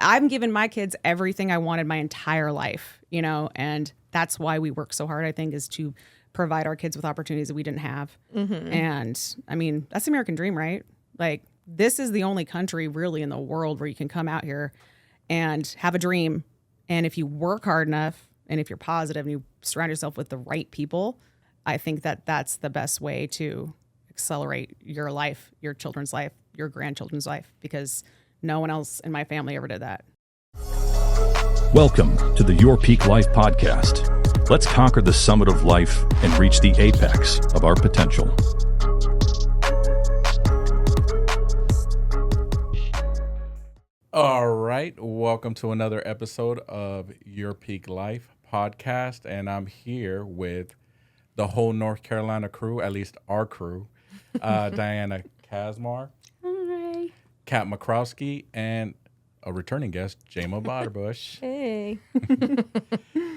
I'm giving my kids everything I wanted my entire life, you know, and that's why we work so hard, I think, is to provide our kids with opportunities that we didn't have. And I mean, that's the American dream, right? Like, this is the only country really in the world where you can come out here and have a dream. And if you work hard enough and if you're positive and you surround yourself with the right people, I think that that's the best way to accelerate your life, your children's life, your grandchildren's life, because no one else in my family ever did that. Welcome to the Your Peak Life podcast. Let's conquer the summit of life and reach the apex of our potential. All right, welcome to another episode of Your Peak Life podcast, and I'm here with the whole North Carolina crew, at least our crew, Diana Kasmark, Hi. Kat McCroskey, and a returning guest, Jaima Botterbush. Hey.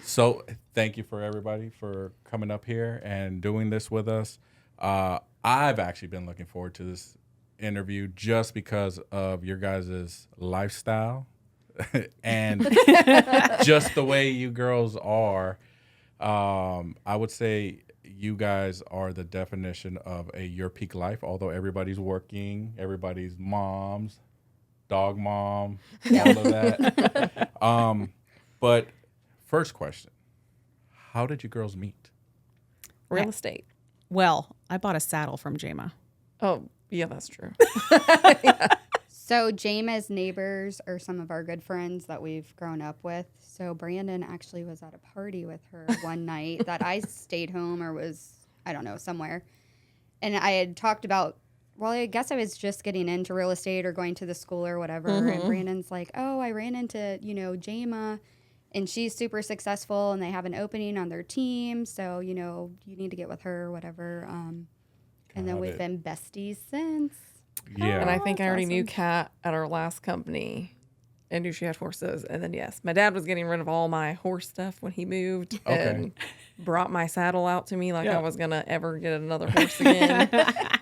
So thank you for everybody for coming up here and doing this with us. I've actually been looking forward to this interview just because of your guys' lifestyle and just the way you girls are. I would say you guys are the definition of a Your Peak Life, although everybody's working, everybody's moms, dog mom, all of that. But first question, how did you girls meet? Real estate. Well, I bought a saddle from Jaima. Oh, yeah, that's true. So Jaima's neighbors are some of our good friends that we've grown up with. So Brandon actually was at a party with her one night that I stayed home or was, I don't know, somewhere. And I had talked about, well, I guess I was just getting into real estate or going to the school or whatever. And Brandon's like, oh, I ran into, Jaima, and she's super successful and they have an opening on their team. So, you need to get with her or whatever. And then we've been besties since. Yeah. And I think I already knew awesome. Kat at our last company and knew she had horses. And then, yes, my dad was getting rid of all my horse stuff when he moved and brought my saddle out to me like I was going to ever get another horse again.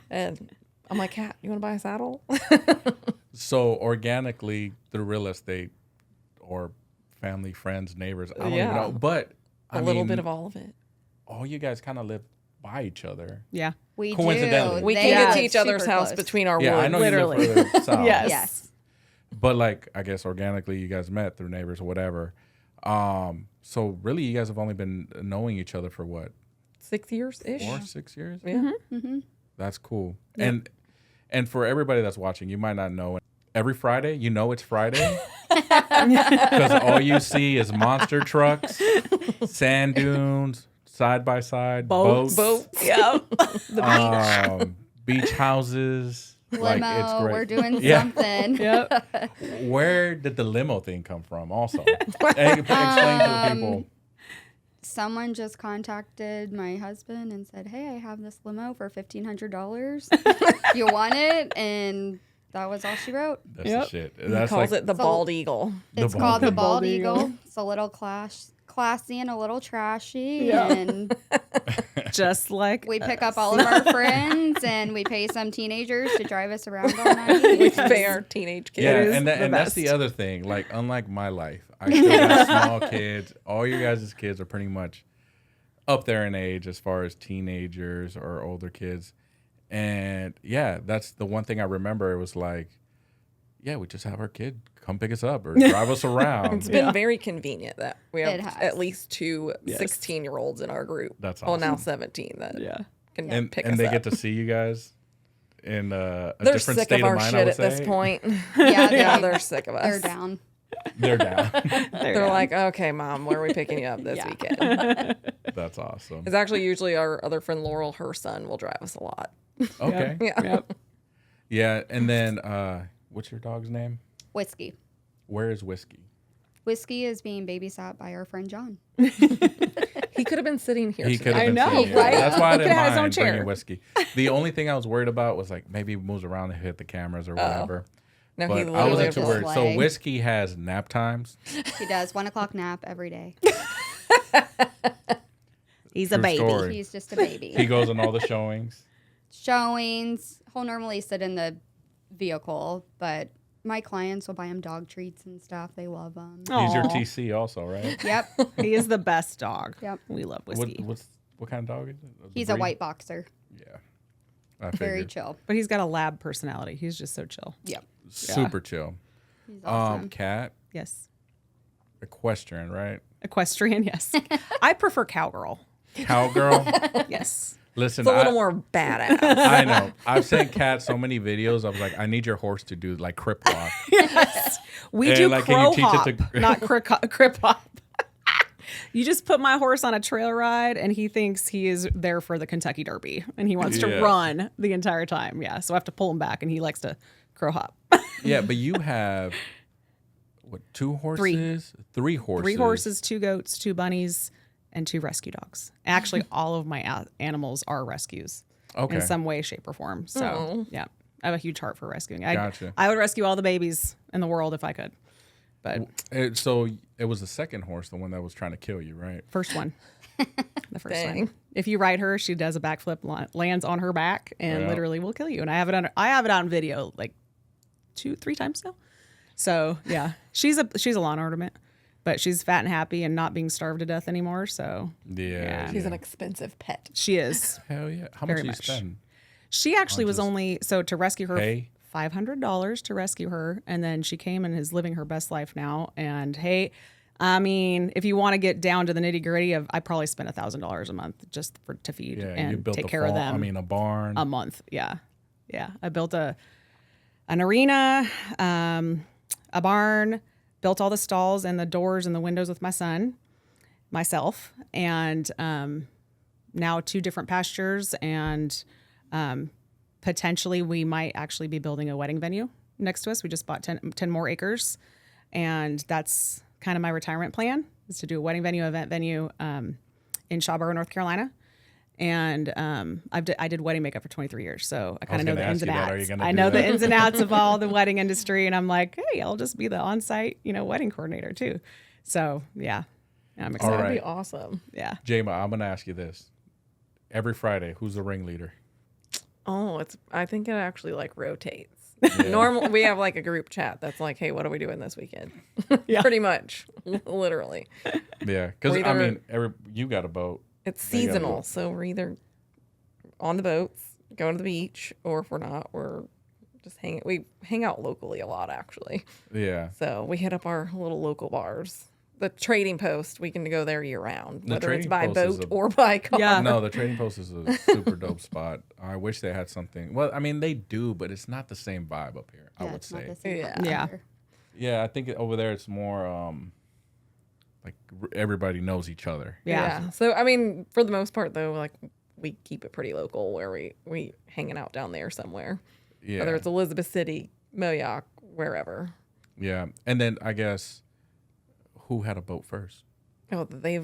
And I'm like, Kat, you want to buy a saddle? So organically through real estate or family, friends, neighbors, I don't even know. But a little bit of all of it. all you guys kind of live by each other. Yeah. We Coincidentally. do. We They can get live to each other's super house close. between our Yeah, I woods. know Literally. you live further south. Yes. But like, I guess organically you guys met through neighbors or whatever. So really you guys have only been knowing each other for what? 6 years-ish. 4, 6 years? Yeah. That's cool. And for everybody that's watching, you might not know, every Friday, it's Friday because all you see is monster trucks, sand dunes, side-by-side, boats. Yep. Beach houses. Limo, Like, it's great. we're doing Yeah. something. Yep. Where did the limo thing come from also? Explain to the people. Someone just contacted my husband and said, hey, I have this limo for $1,500. You want it? And that was all she wrote. That's the shit. He That's calls like it the bald eagle. It's bald called the eagle. Bald Bald Eagle. Eagle. It's a little classy and a little trashy. Yeah. And Just like we pick us. up all of our friends and we pay some teenagers to drive us around all night. We pay our teenage kids. Yeah, is and the that's the best. other thing. Like, unlike my life, I still got small kids. All you guys' kids are pretty much up there in age as far as teenagers or older kids. And yeah, that's the one thing I remember. It was like, yeah, we just have our kid come pick us up or drive us around. It's been very convenient that we It have has. at least two 16-year-olds in our group. That's Well, now awesome. 17 that can and pick and us they up. get to see you guys in a They're different sick state of our mind, I shit would at this say. point. Yeah, They're sick of us. They're down. They're down. They're like, okay, Mom, where are we picking you up this weekend? That's awesome. It's actually usually our other friend Laurel, her son, will drive us a lot. Okay. Yeah. Yep. Yeah, and then what's your dog's name? Whiskey. Where is Whiskey? Whiskey is being babysat by our friend John. He could have been sitting here He today. could have I been know, sitting here. right? That's why I He didn't could have his own mind bringing chair. Whiskey. The only thing I was worried about was like maybe he moves around and hit the cameras or whatever. No, he But I literally wasn't too just worried. So play. Whiskey has nap times. He does 1 o'clock nap every day. He's a True baby. story. He's just a baby. He goes on all the showings. Showings. He'll normally sit in the vehicle, but my clients will buy him dog treats and stuff. They love them. He's your Aw. TC also, right? Yep. He is the best dog. Yep. We love Whiskey. What kind of dog is it? He's The a breed? white boxer. Yeah. I Very figured. chill. But he's got a lab personality. He's just so chill. Yep. Super chill. He's awesome. Cat, Yes. equestrian, right? Equestrian, yes. I prefer cowgirl. Cowgirl. Yes. Listen, It's a little more badass. I know. I've sent Cat so many videos. I was like, I need your horse to do like crip walk. Yes. We And, do like, can crow you teach hop, it to- not crip hop. You just put my horse on a trail ride and he thinks he is there for the Kentucky Derby and he wants Yeah. to run the entire time. Yeah. So I have to pull him back and he likes to crow hop. Yeah, but you have what? 2 horses? 3 horses. 3 horses, 2 goats, 2 bunnies, and 2 rescue dogs. Actually, all of my animals are rescues Okay. in some way, shape, or form. So, yeah, I have a huge heart for rescuing. Gotcha. I would rescue all the babies in the world if I could. But So it was the second horse, the one that was trying to kill you, right? first one. The first Dang. one. If you ride her, she does a backflip, lands on her back, and Yeah. literally will kill you. And I have it on video like 2-3 times now. So yeah, she's a lawn ornament, but she's fat and happy and not being starved to death anymore. So Yeah. She's an expensive pet. she is. Hell yeah. How Very much do you much. spend? She actually was only to rescue her. Pay? $500 to rescue her, and then she came and is living her best life now. And hey, I mean, if you want to get down to the nitty gritty of, I probably spent $1,000 a month just to feed Yeah, you and built take a care of them. I mean, a barn. A month, yeah. I built an arena, a barn, built all the stalls and the doors and the windows with myself, and now 2 different pastures, and potentially we might actually be building a wedding venue next to us. We just bought 10 more acres, and that's kind of my retirement plan, is to do a wedding venue, event venue in Shawboro, North Carolina. And I did wedding makeup for 23 years, so I kind of know the ins and outs. I know the ins and outs of all the wedding industry, and I'm like, hey, I'll just be the on-site, wedding coordinator too. So yeah, I'm excited. All That'd be right. awesome. Yeah. Jaima, I'm going to ask you this. Every Friday, who's the ringleader? Oh, I think it actually like rotates. Normally we have like a group chat that's like, hey, what are we doing this weekend? Yeah. Pretty much, literally. Yeah, because We're I either- mean, you got a boat. It's They got a seasonal, boat. so we're either on the boats, going to the beach, or if we're not, we're just hanging. We hang out locally a lot, actually. Yeah. So we hit up our little local bars. The Trading Post, we can go there year round, The whether it's Trading by Post is boat a- or by car. Yeah. No, the Trading Post is a super dope spot. I wish they had something. Well, I mean, they do, but it's not the same vibe up here, I would it's not say. the same Yeah. vibe Yeah. either. Yeah, I think over there it's more like everybody knows each other. Yeah. So I mean, for the most part, though, like we keep it pretty local, where we hanging out down there somewhere, Yeah. whether it's Elizabeth City, Moyoc, wherever. Yeah. And then I guess who had a boat first? Oh, they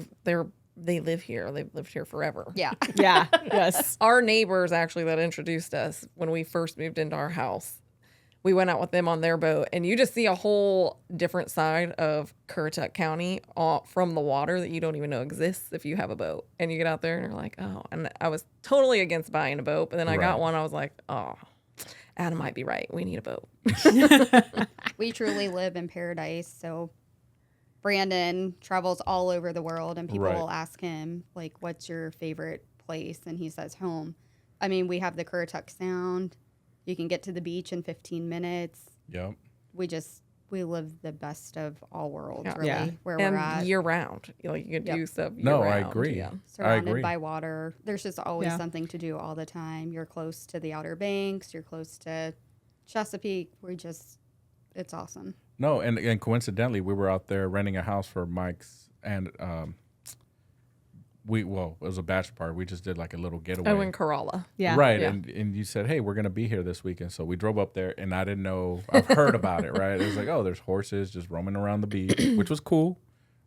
live here. They've lived here forever. Yeah. Yeah. Yes. Our neighbors actually that introduced us when we first moved into our house. We went out with them on their boat, and you just see a whole different side of Currituck County from the water that you don't even know exists if you have a boat. And you get out there and you're like, oh. And I was totally against buying a boat, but then I Right. got one. I was like, oh, Adam might be right. We need a boat. We truly live in paradise. So Brandon travels all over the world, and people Right. will ask him, like, what's your favorite place? And he says home. I mean, we have the Currituck Sound. You can get to the beach in 15 minutes. Yep. We live the best of all worlds, Yeah. really, Yeah. where And we're at. year round. You could Yep. do stuff year No, I round. agree. Yeah. Surrounded agree. by water. There's just always Yeah. something to do all the time. You're close to the Outer Banks. You're close to Chesapeake. It's awesome. No, and coincidentally, we were out there renting a house for Mike's, and it was a bachelor party. We just did like a little getaway. Oh, in Corolla. Yeah. Right. Yeah. And you said, hey, we're going to be here this weekend. So we drove up there, and I didn't know. I've heard about it, right? It was like, oh, there's horses just roaming around the beach, which was cool.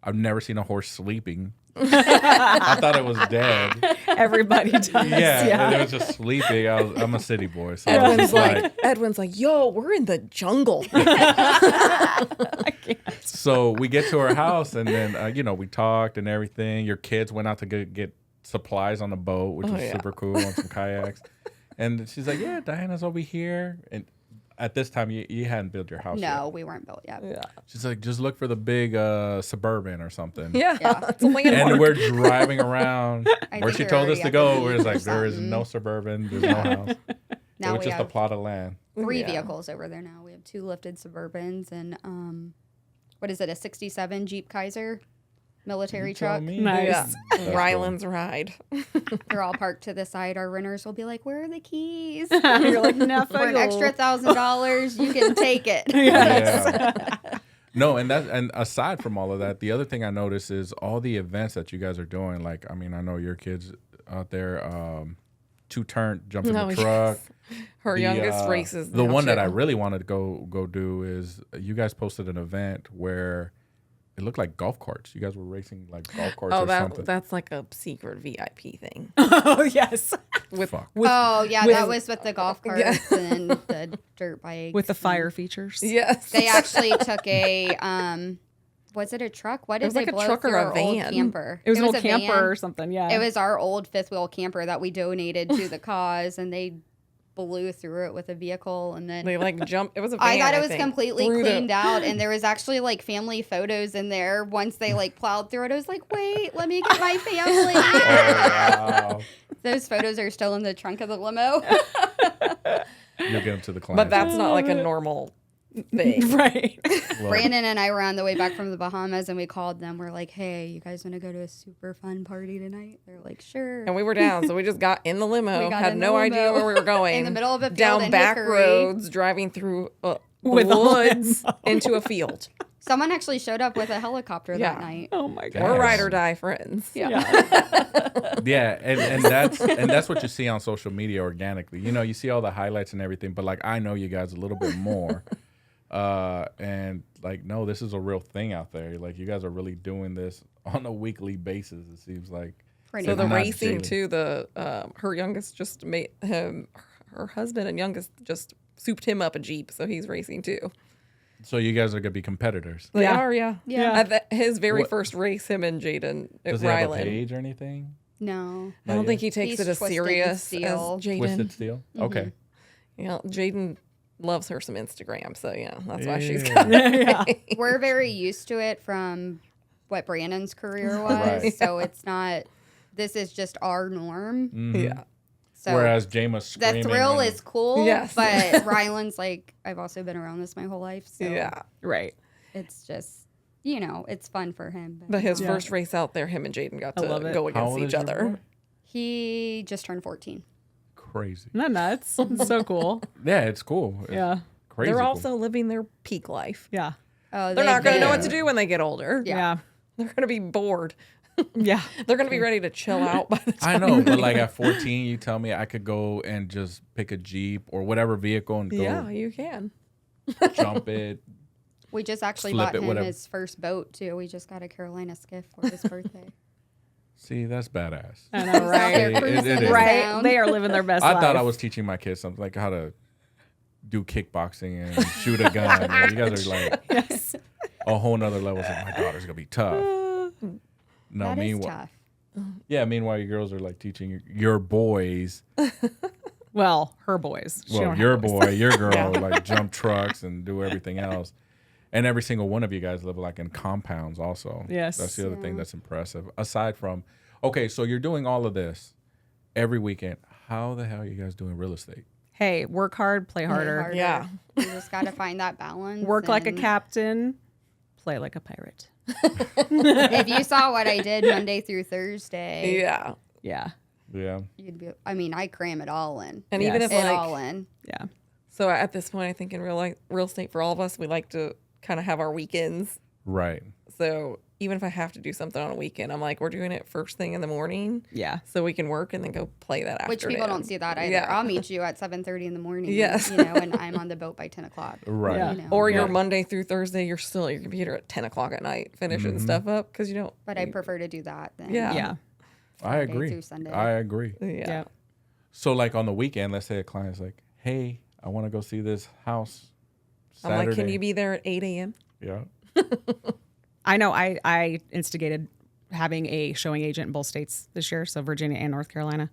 I've never seen a horse sleeping. I thought it was dead. Everybody does. Yeah, and it was just sleeping. I'm a city boy. So I was Edwin's just like, Edwin's like, yo, we're in the jungle. so we get to her house, and then, we talked and everything. Your kids went out to get supplies on the boat, which was yeah. super cool, on some kayaks. And she's like, yeah, Diana's over here. And at this time you hadn't built your house No, yet. we weren't built yet. Yeah. She's like, just look for the big Suburban or something. Yeah. Yeah. It's a landmark. And we're driving around I where think she we're told us already to at go. the We're just like, there is something. no Suburban. There's no house. Now It was we just a have plot of land. 3 Yeah. vehicles over there now. We have 2 lifted Suburbans and what is it? A '67 Jeep Kaiser military You tell truck. me. Nice. Yeah. That's Ryland's ride. They're all parked to the side. Our renters will be like, "Where are the keys?" You're like, no, For an extra $1,000, you can take it. Yeah. No, and aside from all of that, the other thing I noticed is all the events that you guys are doing. Like, I mean, I know your kids out there, 2-turn, jump in the truck. Yes. Her youngest races. The now, one that too. I really wanted to go do is you guys posted an event where it looked like golf carts. You guys were racing like golf carts Oh, or something. that's like a secret VIP thing. Oh, yes. With Fuck. Oh yeah, with- that was with the golf carts Yeah. and the dirt bikes. With the and fire features. yes. They actually took a was it a truck? What did was they like a blow truck or through a our old van. camper? It was an old a camper van. or something, yeah. It was our old 5th wheel camper that we donated to the cause, and they blew through it with a vehicle, and then They like jumped. It was a van, I thought it was think, completely through the- cleaned out, and there was actually like family photos in there. Once they like plowed through it, I was like, "Wait, let me get my family." Oh, wow. Those photos are still in the trunk of the limo. You'll get them to the client. But that's not like a normal thing. right. Brandon and I were on the way back from the Bahamas, and we called them. We're like, "Hey, you guys want to go to a super fun party tonight?" They're like, "Sure." And we were down, so we just got in the limo, We got had in the no idea limo where we were going. in the middle of a field down in back Hickory. roads, driving through With the a woods limo. into a field. Someone actually showed up with a helicopter Yeah. that night. Oh, my God. Yes. We're ride or die friends. Yeah. Yeah, and that's what you see on social media organically. You know, you see all the highlights and everything, but like I know you guys a little bit more. And like, no, this is a real thing out there. Like you guys are really doing this on a weekly basis, it seems like. Pretty So the much. Not racing daily. too, the her youngest just made him, her husband and youngest just souped him up a Jeep, so he's racing too. So you guys are gonna be competitors. They Yeah. are, yeah. Yeah. At his very What- first race, him and Jaden at Does he have a Ryland. page or anything? No. I don't think he takes He's it as Twisted serious as Steel. Twisted Jaden. Steel? Okay. You know, Jaden loves her some Instagram, so yeah, that's why she's Yeah. got yeah. We're very used to it from what Brandon's career was. Right. So it's not, this is just our norm. Mhm. Yeah. So Whereas Jaima's the screaming. thrill and- is cool. Yes. But Ryland's like, I've also been around this my whole life. So Yeah. Right. it's just, you know, it's fun for him. But his Yeah. first race out there, him and Jaden got I to love it. go How against old is each your other. boy? He just turned 14. Crazy. Isn't that nuts? It's so cool. Yeah, it's cool. It's Yeah. crazy. They're cool. also living their peak life. Yeah. Oh, They're not going to know what Yeah. to do when they get older. Yeah. Yeah. They're going to be bored. Yeah. They're going to be ready to chill out by the I time. know, but like at 14, you tell me I could go and just pick a Jeep or whatever vehicle and go Yeah, you can. jump it. We just actually Flip bought it, him whatever. his first boat, too. We just got a Carolina skiff for his birthday. See, that's badass. I know, He's out right? there It cruising is. us Right. down. They are living their best I life. thought I was teaching my kids something like how to do kickboxing and shoot a gun. And you guys are like Yes. a whole nother level. It's like, my daughter's gonna be tough. No, That is meanwhile, tough. yeah. Meanwhile, your girls are like teaching your boys. Well, her boys. She Well, don't your have boys. boy, your girl, like jump trucks and do everything else. And every single one of you guys live like in compounds also. Yes. That's the other thing Yeah. that's impressive. Aside from, okay, so you're doing all of this every weekend. How the hell are you guys doing real estate? Hey, work hard, play harder. Yeah. You just got to find that balance. Work like a and captain, play like a pirate. If you saw what I did Monday through Thursday, Yeah. Yeah. Yeah. you'd be, I mean, I cram it all in. And even if Yes. It like, all in. Yeah. so at this point, I think in real estate for all of us, we like to kind of have our weekends. Right. So even if I have to do something on a weekend, I'm like, we're doing it first thing in the morning Yeah. so we can work and then go play that Which afternoon. people don't see that either. Yeah. I'll meet you at 7:30 in the morning. Yes. You know, and I'm on the boat by 10 o'clock. Right. Yeah. You know. Or your Right. Monday through Thursday, you're still at your computer at 10 o'clock at night finishing stuff up because you don't. But I prefer to do that than Yeah. Yeah. I Friday agree. through Sunday. I agree. Yeah. Yeah. So like on the weekend, let's say a client's like, hey, I want to go see this house I'm Saturday. like, can you be there at 8 a.m.? Yeah. I know I instigated having a showing agent in both states this year, so Virginia and North Carolina.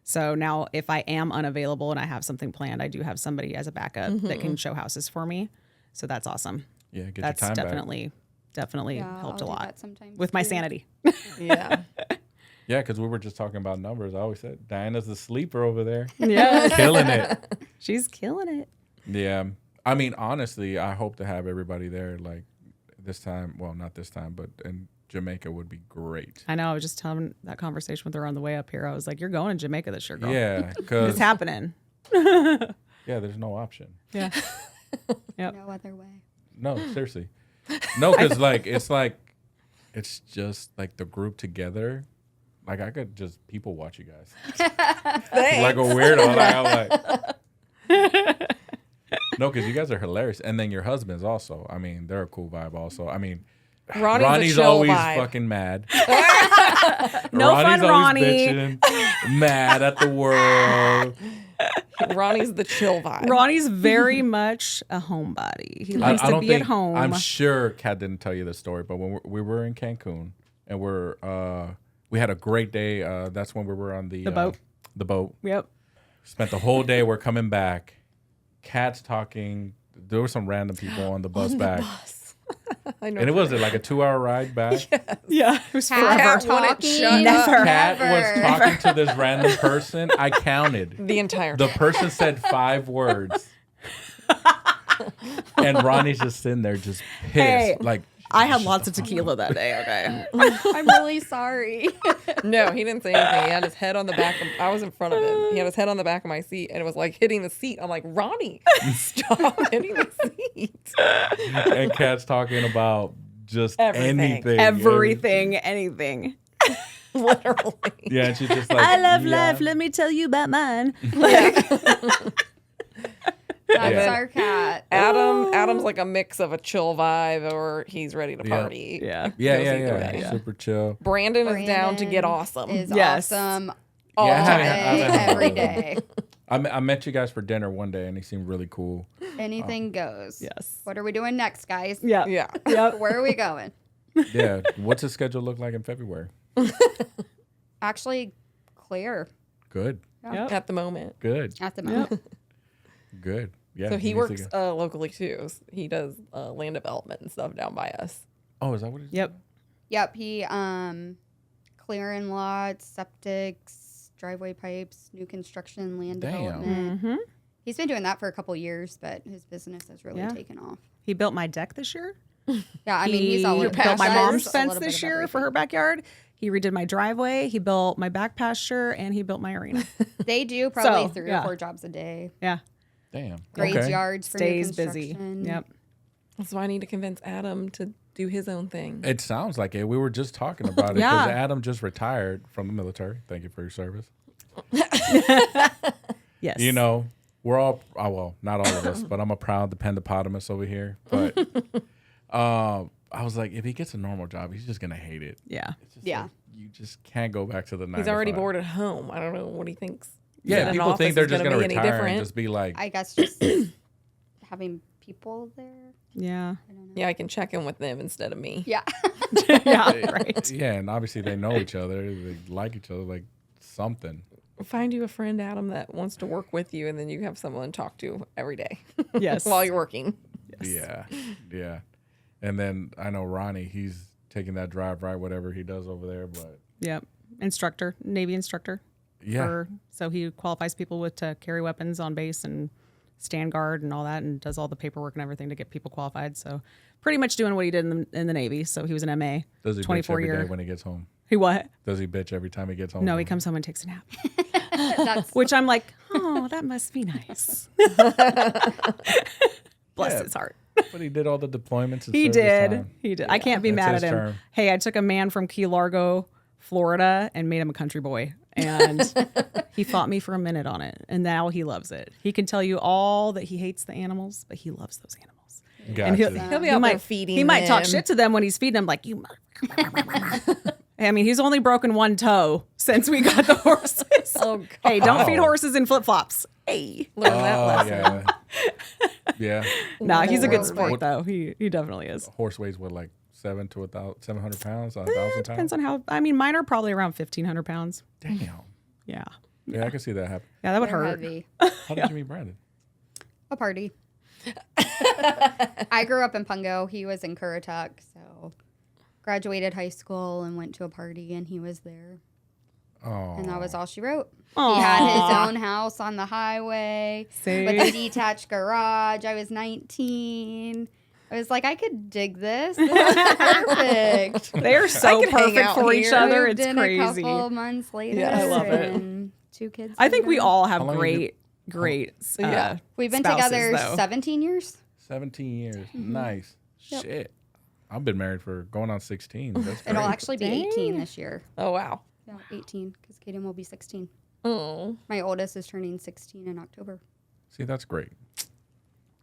So now if I am unavailable and I have something planned, I do have somebody as a backup that can show houses for me. So that's awesome. Yeah, get That's your time definitely helped a I'll do lot that sometimes with my too. sanity. Yeah. Yeah, because we were just talking about numbers. I always said Diana's the sleeper over there. Yeah. Killing it. She's killing it. Yeah. I mean, honestly, I hope to have everybody there like this time. Well, not this time, but in Jamaica would be great. I know. I was just having that conversation with her on the way up here. I was like, you're going to Jamaica this year, girl. Yeah, because It's happening. yeah, there's no option. Yeah. Yep. No other way. No, seriously. No, because it's just like the group together. Like I could just people watch you guys. Like a weirdo. Like, I'm like, no, because you guys are hilarious, and then your husbands also. I mean, they're a cool vibe. Also, I mean, Ronnie's a chill always vibe. fucking mad. No fun, Ronnie's always Ronnie. bitching, mad at the world. Ronnie's the chill vibe. Ronnie's very much a homebody. He likes to be at home. I'm sure Kat didn't tell you the story, but when we were in Cancun and we had a great day. That's when we were on the boat. The boat. Yep. Spent the whole day. We're coming back. Kat's talking. There were some random people on the bus back. I know. And it was like a 2-hour ride back. Yeah. It was Cat forever. wouldn't talking. shut up. Never. Kat Never. was talking to this random person. I counted. the entire The person said 5 words. And Ronnie's just sitting there just pissed. Hey, like I had lots of tequila that day. Okay. I'm really sorry. No, he didn't say anything. He had his head on the back of, I was in front of him. He had his head on the back of my seat and it was like hitting the seat. I'm like, Ronnie, stop hitting the seat. And Kat's talking about just Everything. anything. Everything, anything. Literally. Yeah, and she's just like, I love yeah. life. Let me tell you about mine. That's Yeah. our cat. Adam's like a mix of a chill vibe or he's ready to Yeah. party. Yeah. Yeah, Goes yeah, either yeah. way. Super chill. Brandon is down to get Brandon awesome. Is Yes. awesome all Yeah, I day. haven't- I haven't had every one of those. day. I met you guys for dinner one day, and he seemed really cool. Anything goes. Yes. What are we doing next, guys? Yeah. Yeah. Yep. Where are we going? Yeah. What's his schedule look like in February? Actually, clear Good. Yep. At the moment. Good. at the moment. Good. Yeah. So he needs to works go. locally too. He does land development and stuff down by us. Oh, is that what he's Yep. Yep. He clearing lots, septics, driveway pipes, new construction, land Damn. development. Mm-hmm. He's been doing that for a couple years, but his business has really Yeah. taken off. He built my deck this year. Yeah, I mean, he's all He over. built my does mom's a fence little bit this of year for everything. her backyard. He redid my driveway. He built my back pasture, and he built my arena. They do probably So, 3 yeah. or 4 jobs a day. Yeah. Damn. Grades Okay. yards for new Stays busy. construction. Yep. So I need to convince Adam to do his own thing. It sounds like it. We were just talking about it Yeah. because Adam just retired from the military. Thank you for your service. Yes. You know, we're all, well, not all of us, but I'm a proud dependopotamus over here. But I was like, if he gets a normal job, he's just going to hate it. Yeah. It's just Yeah. like, you just can't go back to the 9 He's to already 5. bored at home. I don't know what he thinks. Yeah, in an people think office they're is just gonna going to be any retire and different. just be like, I guess just having people there. Yeah. I don't know. Yeah, I can check in with them instead of me. Yeah. Yeah. Right. yeah, and obviously they know each other. They like each other, like something. Find you a friend, Adam, that wants to work with you, and then you have someone to talk to every day Yes. while you're working. Yeah, yeah. And then I know Ronnie, he's taking that drive right, whatever he does over there. But Yep. Instructor, Navy instructor. yeah, So he qualifies people with to carry weapons on base and stand guard and all that, and does all the paperwork and everything to get people qualified. So pretty much doing what he did in the Navy. So he was an MA. does he bitch 24 every day year. when he gets home? He what? Does he bitch every time he gets home? No, he comes home and takes a nap. That's Which I'm like, oh, that must be nice. Bless Yeah. his heart. But he did all the deployments. And He served his did. time. He did. I can't be That's mad his at him. term. Hey, I took a man from Key Largo, Florida, and made him a country boy. And he fought me for a minute on it. And now he loves it. He can tell you all that he hates the animals, but he loves those animals. Gotcha. And He'll be he out there might, feeding he might talk them. shit to them when he's feeding them, like, you mother. I mean, he's only broken one toe since we got the horses. Oh, God. Hey, don't Wow. feed horses in flip flops. Hey. Learn that Oh, lesson. yeah. Yeah. Nah, he's a good Lord. sport, though. He definitely is. Horse weighs what, like 700 pounds, 1,000 It pounds? depends on how. I mean, mine are probably around 1,500 pounds. Damn. Yeah. Yeah, I can see that happen. Yeah, that would They're hurt. heavy. How did you meet Brandon? A party. I grew up in Pungo. He was in Currituck, so graduated high school and went to a party, and he was there. Oh, And that was all she wrote. Aw. He had his own house on the highway See? with a detached garage. I was 19. I was like, I could dig this. This is perfect. They are so could hang perfect out for each here. other. Moved It's in crazy. A couple months later. Yeah, I love it. and 2 kids. I think we later. all have How long have you great Yeah. We've been spouses, together though. 17 years. 17 years. Mm-hmm. Nice. Yep. Shit. I've been married for going on 16. That's great. It'll actually be 18 this year. Oh, wow. Yeah, 18, because Kaden will be 16. Oh. My oldest is turning 16 in October. See, that's great.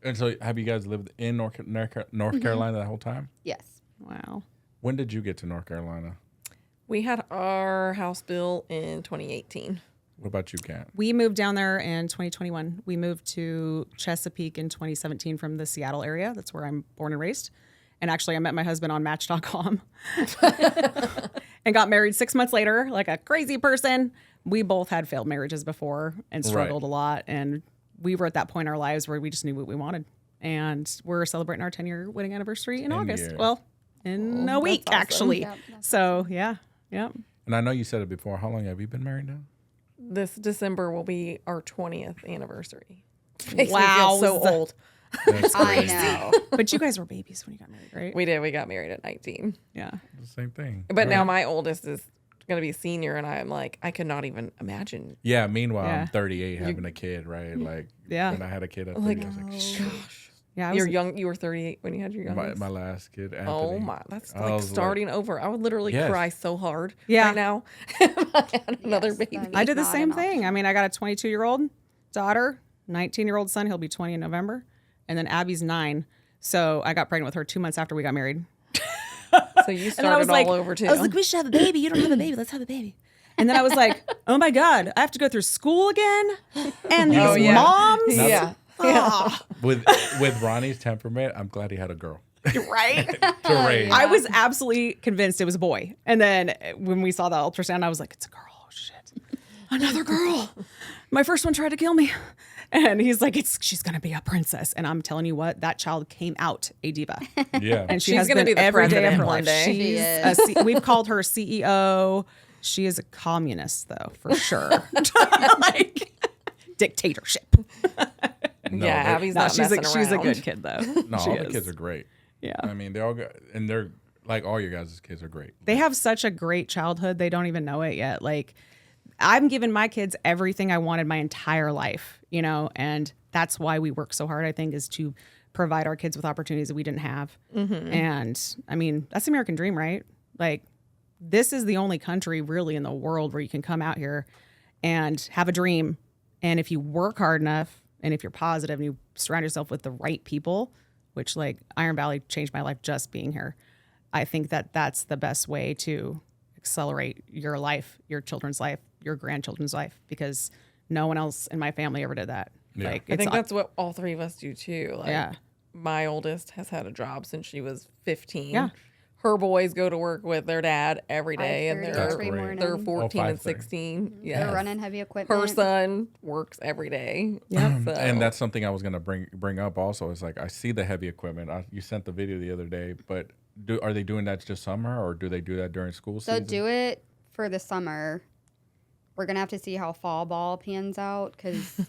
And so, have you guys lived in North Mm-hmm. Carolina that whole time? Yes. Wow. When did you get to North Carolina? We had our house built in 2018. What about you, Kat? We moved down there in 2021. We moved to Chesapeake in 2017 from the Seattle area. That's where I'm born and raised. And actually, I met my husband on Match.com and got married 6 months later, like a crazy person. We both had failed marriages before and struggled a lot. And we were at that point in our lives where we just knew what we wanted. And we're celebrating our 10-year wedding anniversary in 10 August. years. Well, in a that's week, awesome. actually. Yep, that's So, yeah. And I know you said it before. How long have you been married now? This December will be our 20th anniversary. Makes Wow. me feel so old. That's I crazy. know. But you guys were babies when you got married, right? We did. We got married at 19. Yeah. The same thing. But now my oldest is going to be a senior, and I'm like, I could not even imagine. Yeah, meanwhile, Yeah. I'm 38 having a kid, right? Like, Yeah. when I had a kid at 30, I was like, Gosh. Yeah. I You're was, young. You were 38 when you had your youngest. my last kid, Anthony. Oh my, that's I like was starting over. I would literally Yes. cry so hard Yeah. right now if I had another Yes, baby. that I did the Not same an thing. I mean, I got a 22-year-old daughter, 19-year-old son. He'll be 20 in November. And then Abby's 9. So I got pregnant with her 2 months after we got married. So you And then I was started like, all over too. I was like, we should have a baby. You don't have a baby. Let's have a baby. And then I was like, oh my God, I have to go through school again. And these Oh, yeah. moms. yeah. Ah, With Ronnie's temperament, I'm glad he had a girl right? to raise. I was absolutely convinced it was a boy. And then when we saw the ultrasound, I was like, it's a girl. Oh, shit. Another girl. My first one tried to kill me. And he's like, she's going to be a princess. And I'm telling you what, that child came out a diva. Yeah. And she She's has gonna been be the every day of president her one life. day. She She's is. we've called her CEO. She is a communist, though, for sure. Like dictatorship. No, Yeah, they- Abby's No, not she's messing a around. good kid, though. No, She all the is. kids are great. Yeah. I mean, they all got, and they're like all your guys' kids are great. They have such a great childhood. They don't even know it yet. Like, I'm giving my kids everything I wanted my entire life, you know, and that's why we work so hard, I think, is to provide our kids with opportunities that we didn't have. And I mean, that's the American dream, right? Like, this is the only country really in the world where you can come out here and have a dream. And if you work hard enough and if you're positive and you surround yourself with the right people, which like Iron Valley changed my life just being here, I think that that's the best way to accelerate your life, your children's life, your grandchildren's life, because no one else in my family ever did that. Yeah. Like, I think it's- that's what all three of us do too. Like, Yeah. my oldest has had a job since she was 15. Yeah. Her boys go to work with their dad every day, and 5:30 That's every great. morning. they're 14 and 5:30. 16. Yeah, They're running heavy equipment. her son works every day. Yeah. So, And that's something I was gonna bring up also. Is like I see the heavy equipment. You sent the video the other day, but are they doing that just summer, or do they do that during school So season? do it for the summer. We're gonna have to see how fall ball pans out because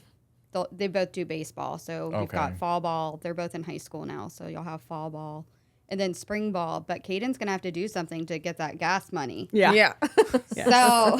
they both do baseball. So we've Okay. got fall ball. They're both in high school now, so you'll have fall ball and then spring ball. But Caden's gonna have to do something to get that gas money. yeah. yeah. So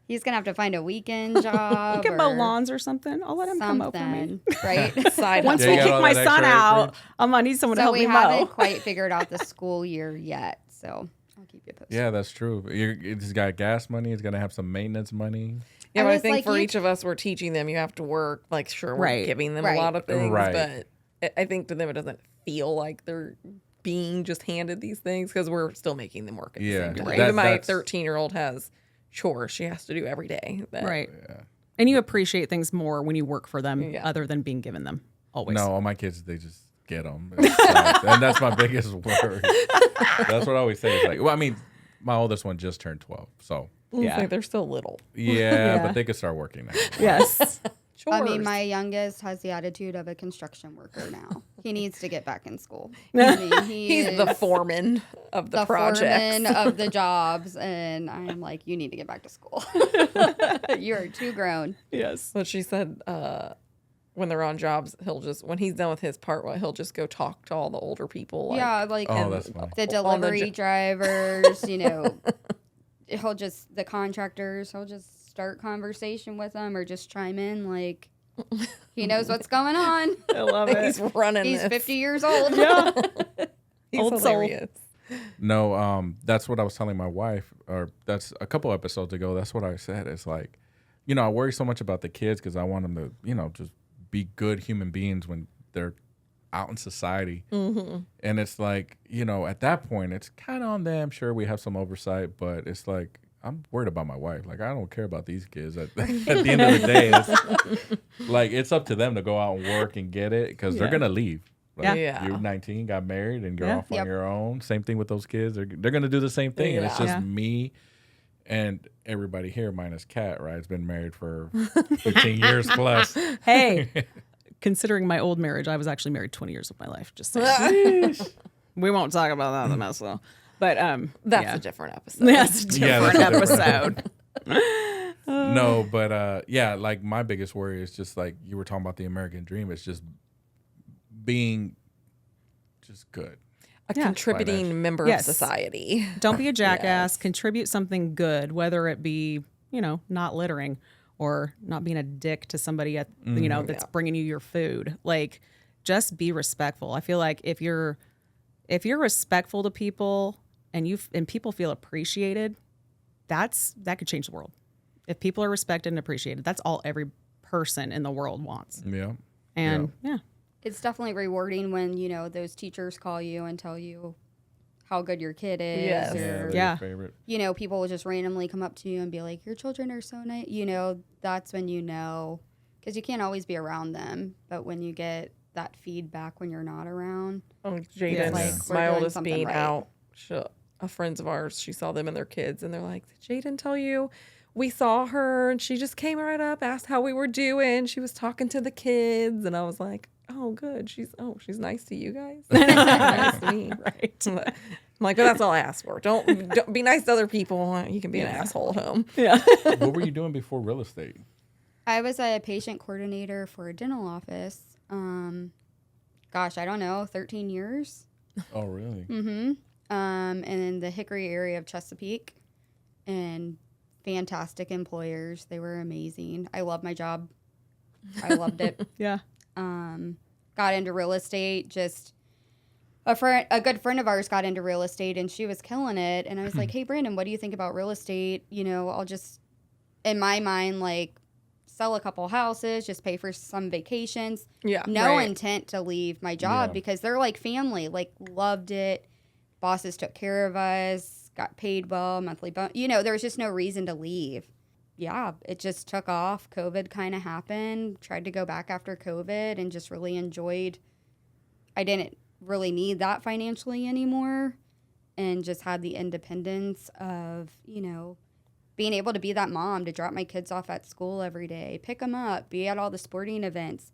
he's gonna have to find a weekend job. You can mow or lawns or something. I'll let him come over me. something, right? Side Once Yeah, we you got kick all my that son extra out, acreage. I'm gonna need someone to So help we me haven't mow. quite figured out the school year yet. So I'll keep you posted. Yeah, that's true. It's got gas money. It's gonna have some maintenance money. Yeah, I but I was think like, for you- each of us, we're teaching them. You have to work. Like, sure, we're Right. giving them Right. a lot of things, Right. but I think to them it doesn't feel like they're being just handed these things because we're still making them work at the Yeah, same time. that- Even my that's- 13-year-old has chores she has to do every day. that- Right. And you appreciate things more when you work for them Yeah. other than being given them. Always. No, all my kids they just get them, and that's my biggest worry. That's what I always say. It's like, well, I mean, my oldest one just turned 12, so Yeah. Like they're still little. Yeah, but they could start working now. Yes. I mean, Chores. my youngest has the attitude of a construction worker now. He needs to get back in school. I mean, He's the foreman of the project. foreman of the jobs, and I'm like, you need to get back to school. You're too grown. Yes. But she said when they're on jobs, when he's done with his part, he'll just go talk to all the older people. Like, Yeah, like Oh, that's funny. the on the delivery drivers, the contractors, he'll just start conversation with them or just chime in like he knows what's going on. I love it. he's running. He's this. 50 years old. Yeah. He's Old soul. hilarious. No, that's what I was telling my wife, or that's a couple episodes ago. That's what I said. It's like, I worry so much about the kids because I want them to, just be good human beings when they're out in society. Mm-hmm. And it's like, at that point, it's kind of on them. Sure, we have some oversight, but it's like, I'm worried about my wife. Like, I don't care about these kids. At the end of the day, it's like, it's up to them to go out and work and get it because they're going to leave. Like, Yeah. You're 19, got married, and you're Yeah. off on your own. Same thing with those kids. They're going to do the same thing. And it's just me and everybody here minus Kat, right? It's been married for 15 years plus. Hey, considering my old marriage, I was actually married 20 years of my life. Just saying. We won't talk about that in the mess though. But That's a different episode. That's a different that's a different episode. No, but like my biggest worry is just like you were talking about the American dream. It's just being just good. A contributing member of society. Don't be a jackass. Contribute something good, whether it be, not littering or not being a dick to somebody at, that's bringing you your food. Like, just be respectful. I feel like if you're respectful to people and people feel appreciated, that could change the world. If people are respected and appreciated, that's all every person in the world wants. Yeah. And It's definitely rewarding when, those teachers call you and tell you how good your kid is. Yes. Or, Your favorite. People will just randomly come up to you and be like, your children are so nice. That's when because you can't always be around them. But when you get that feedback when you're not around. Oh, Jaden, like, we're my doing oldest something being right. out. A friends of ours, she saw them and their kids, and they're like, did Jaden tell you we saw her and she just came right up, asked how we were doing. She was talking to the kids, and I was like, oh, good. She's nice to you guys. Nice to me. right. I'm like, well, that's all I asked for. Don't be nice to other people. You can be an asshole at home. Yeah. What were you doing before real estate? I was a patient coordinator for a dental office. I don't know, 13 years. Oh, really? Mm-hmm. And in the Hickory area of Chesapeake, and fantastic employers. They were amazing. I love my job. I loved it. Yeah. Got into real estate. Just a good friend of ours got into real estate, and she was killing it. And I was like, hey, Brandon, what do you think about real estate? I'll just, in my mind, like, sell a couple houses, just pay for some vacations. Yeah. No intent to leave my job because they're like family, like loved it. Bosses took care of us, got paid well, monthly bonus. There was just no reason to leave. Yeah, it just took off. COVID kind of happened. Tried to go back after COVID and just really enjoyed. I didn't really need that financially anymore, and just had the independence of, being able to be that mom to drop my kids off at school every day, pick them up, be at all the sporting events,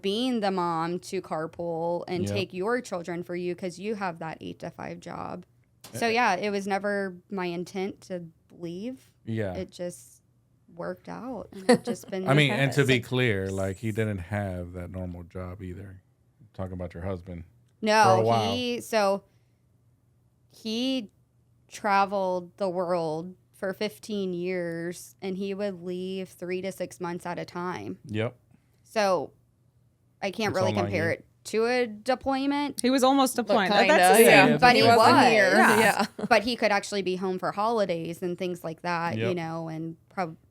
being the mom to carpool and take your children for you because you have that 8 to 5 job. So, it was never my intent to leave. Yeah. It just worked out. And I've just been. I mean, and to be clear, like, he didn't have that normal job either. Talking about your husband. No, for a while. He traveled the world for 15 years, and he would leave 3 to 6 months at a time. Yep. So I can't really compare it to a deployment. He was almost deployed. Kinda, That's the same. But he wasn't was. here. Yeah. But he could actually be home for holidays and things like that, Yep. and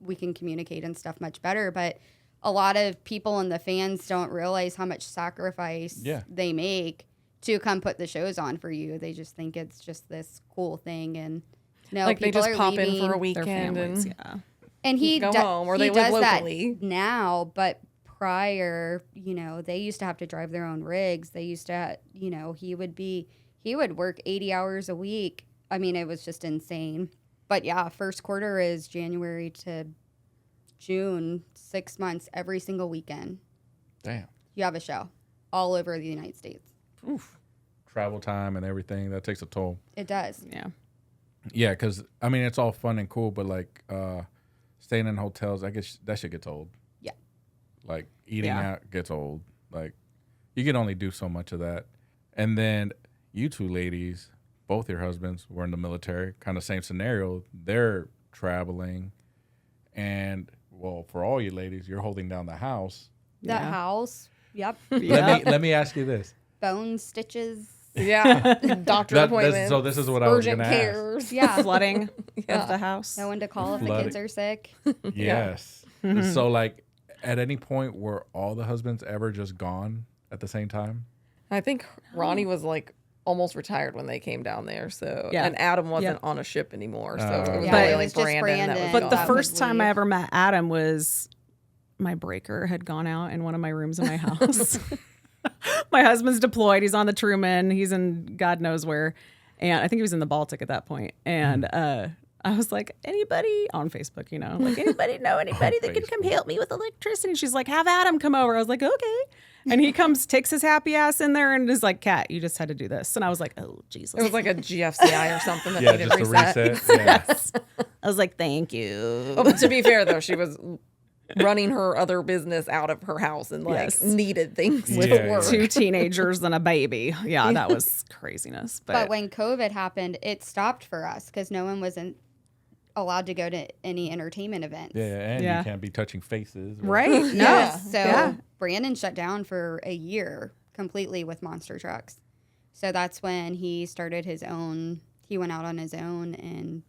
we can communicate and stuff much better. But a lot of people and the fans don't realize how much sacrifice they make to come put the shows on for you. They just think it's just this cool thing, and no, Like they people just are pop leaving. in for a Their weekend families, and And he go home, or he they live does that locally. now, but prior, they used to have to drive their own rigs. They used to, he would work 80 hours a week. I mean, it was just insane. But yeah, first quarter is January to June, 6 months, every single weekend. Damn. You have a show all over the United States. Oof. Travel time and everything, that takes a toll. It does. Yeah. Yeah, because, I mean, it's all fun and cool, but, like, staying in hotels, I guess that shit gets old. Yeah. Like, eating out gets old. Like, you can only do so much of that. And then you two ladies, both your husbands were in the military, kind of same scenario. They're traveling. And, well, for all you ladies, you're holding down the house. That house. Yep. Let me ask you this. Bone stitches. Yeah. Doctor appointments. So this is what I was going urgent to ask. cares. Yeah. Flooding of the house. No one to call if the kids are sick. Yes. So, like, at any point were all the husbands ever just gone at the same time? I think Ronnie was like almost retired when they came down there. So Yeah. and Adam wasn't on a ship anymore. So it was Yeah, really it like was just Brandon. That was Brandon. But the that gone. first would time I leave. ever met Adam was my breaker had gone out in one of my rooms in my house. My husband's deployed. He's on the Truman. He's in God knows where. And I think he was in the Baltic at that point. And I was like, anybody on Facebook, like anybody know anybody that can come help me with electricity? She's like, have Adam come over. I was like, okay. And he comes, takes his happy ass in there and is like, Kat, you just had to do this. And I was like, oh, Jesus. It was like a GFCI or something that Yeah, needed just a reset. Yeah. Yes. I was like, thank you. But to be fair, though, she was running her other business out of her house and like Yes. needed things Yeah, to work. 2 teenagers and a baby. Yeah, that was craziness. But when COVID happened, it stopped for us because no one wasn't allowed to go to any entertainment events. Yeah, and Yeah. you can't be touching faces. Right? No. Yeah. So Brandon shut down for a year completely with monster trucks. So that's when he started his own. He went out on his own, and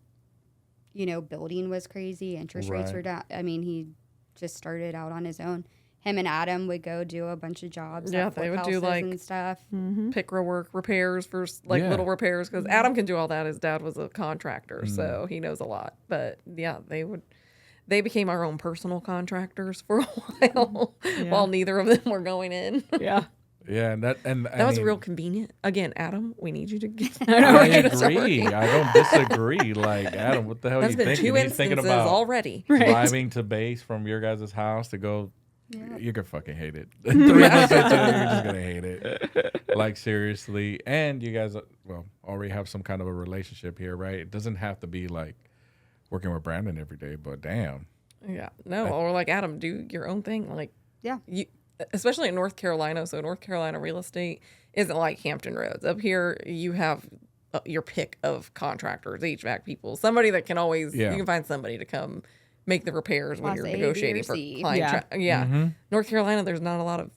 building was crazy. Interest rates Right. were down. I mean, he just started out on his own. Him and Adam would go do a bunch of jobs. Yeah, at they flip would do, houses like, and stuff. Pickra work, repairs for like Yeah. little repairs because Adam can do all that. His dad was a contractor, so he knows a lot. But yeah, they became our own personal contractors for a while while neither of them were going in. Yeah. Yeah, and that That was real convenient. Again, Adam, we need you to get. I agree. I don't disagree. Like, Adam, what the hell are That's you been thinking? 2 He's thinking instances about already. driving to base from your guys' house to go. You're gonna fucking hate it. 3 months into it, you're just gonna hate it. Like, seriously. And you guys, already have some kind of a relationship here, right? It doesn't have to be like working with Brandon every day, but damn. Yeah, no, or like Adam, do your own thing. Like, Yeah. you, especially in North Carolina. So North Carolina real estate isn't like Hampton Roads. Up here, you have your pick of contractors, HVAC people, somebody that can always you can find somebody to come make the repairs when Class you're A, B, negotiating or for C. client. Yeah. North Carolina, there's not a lot of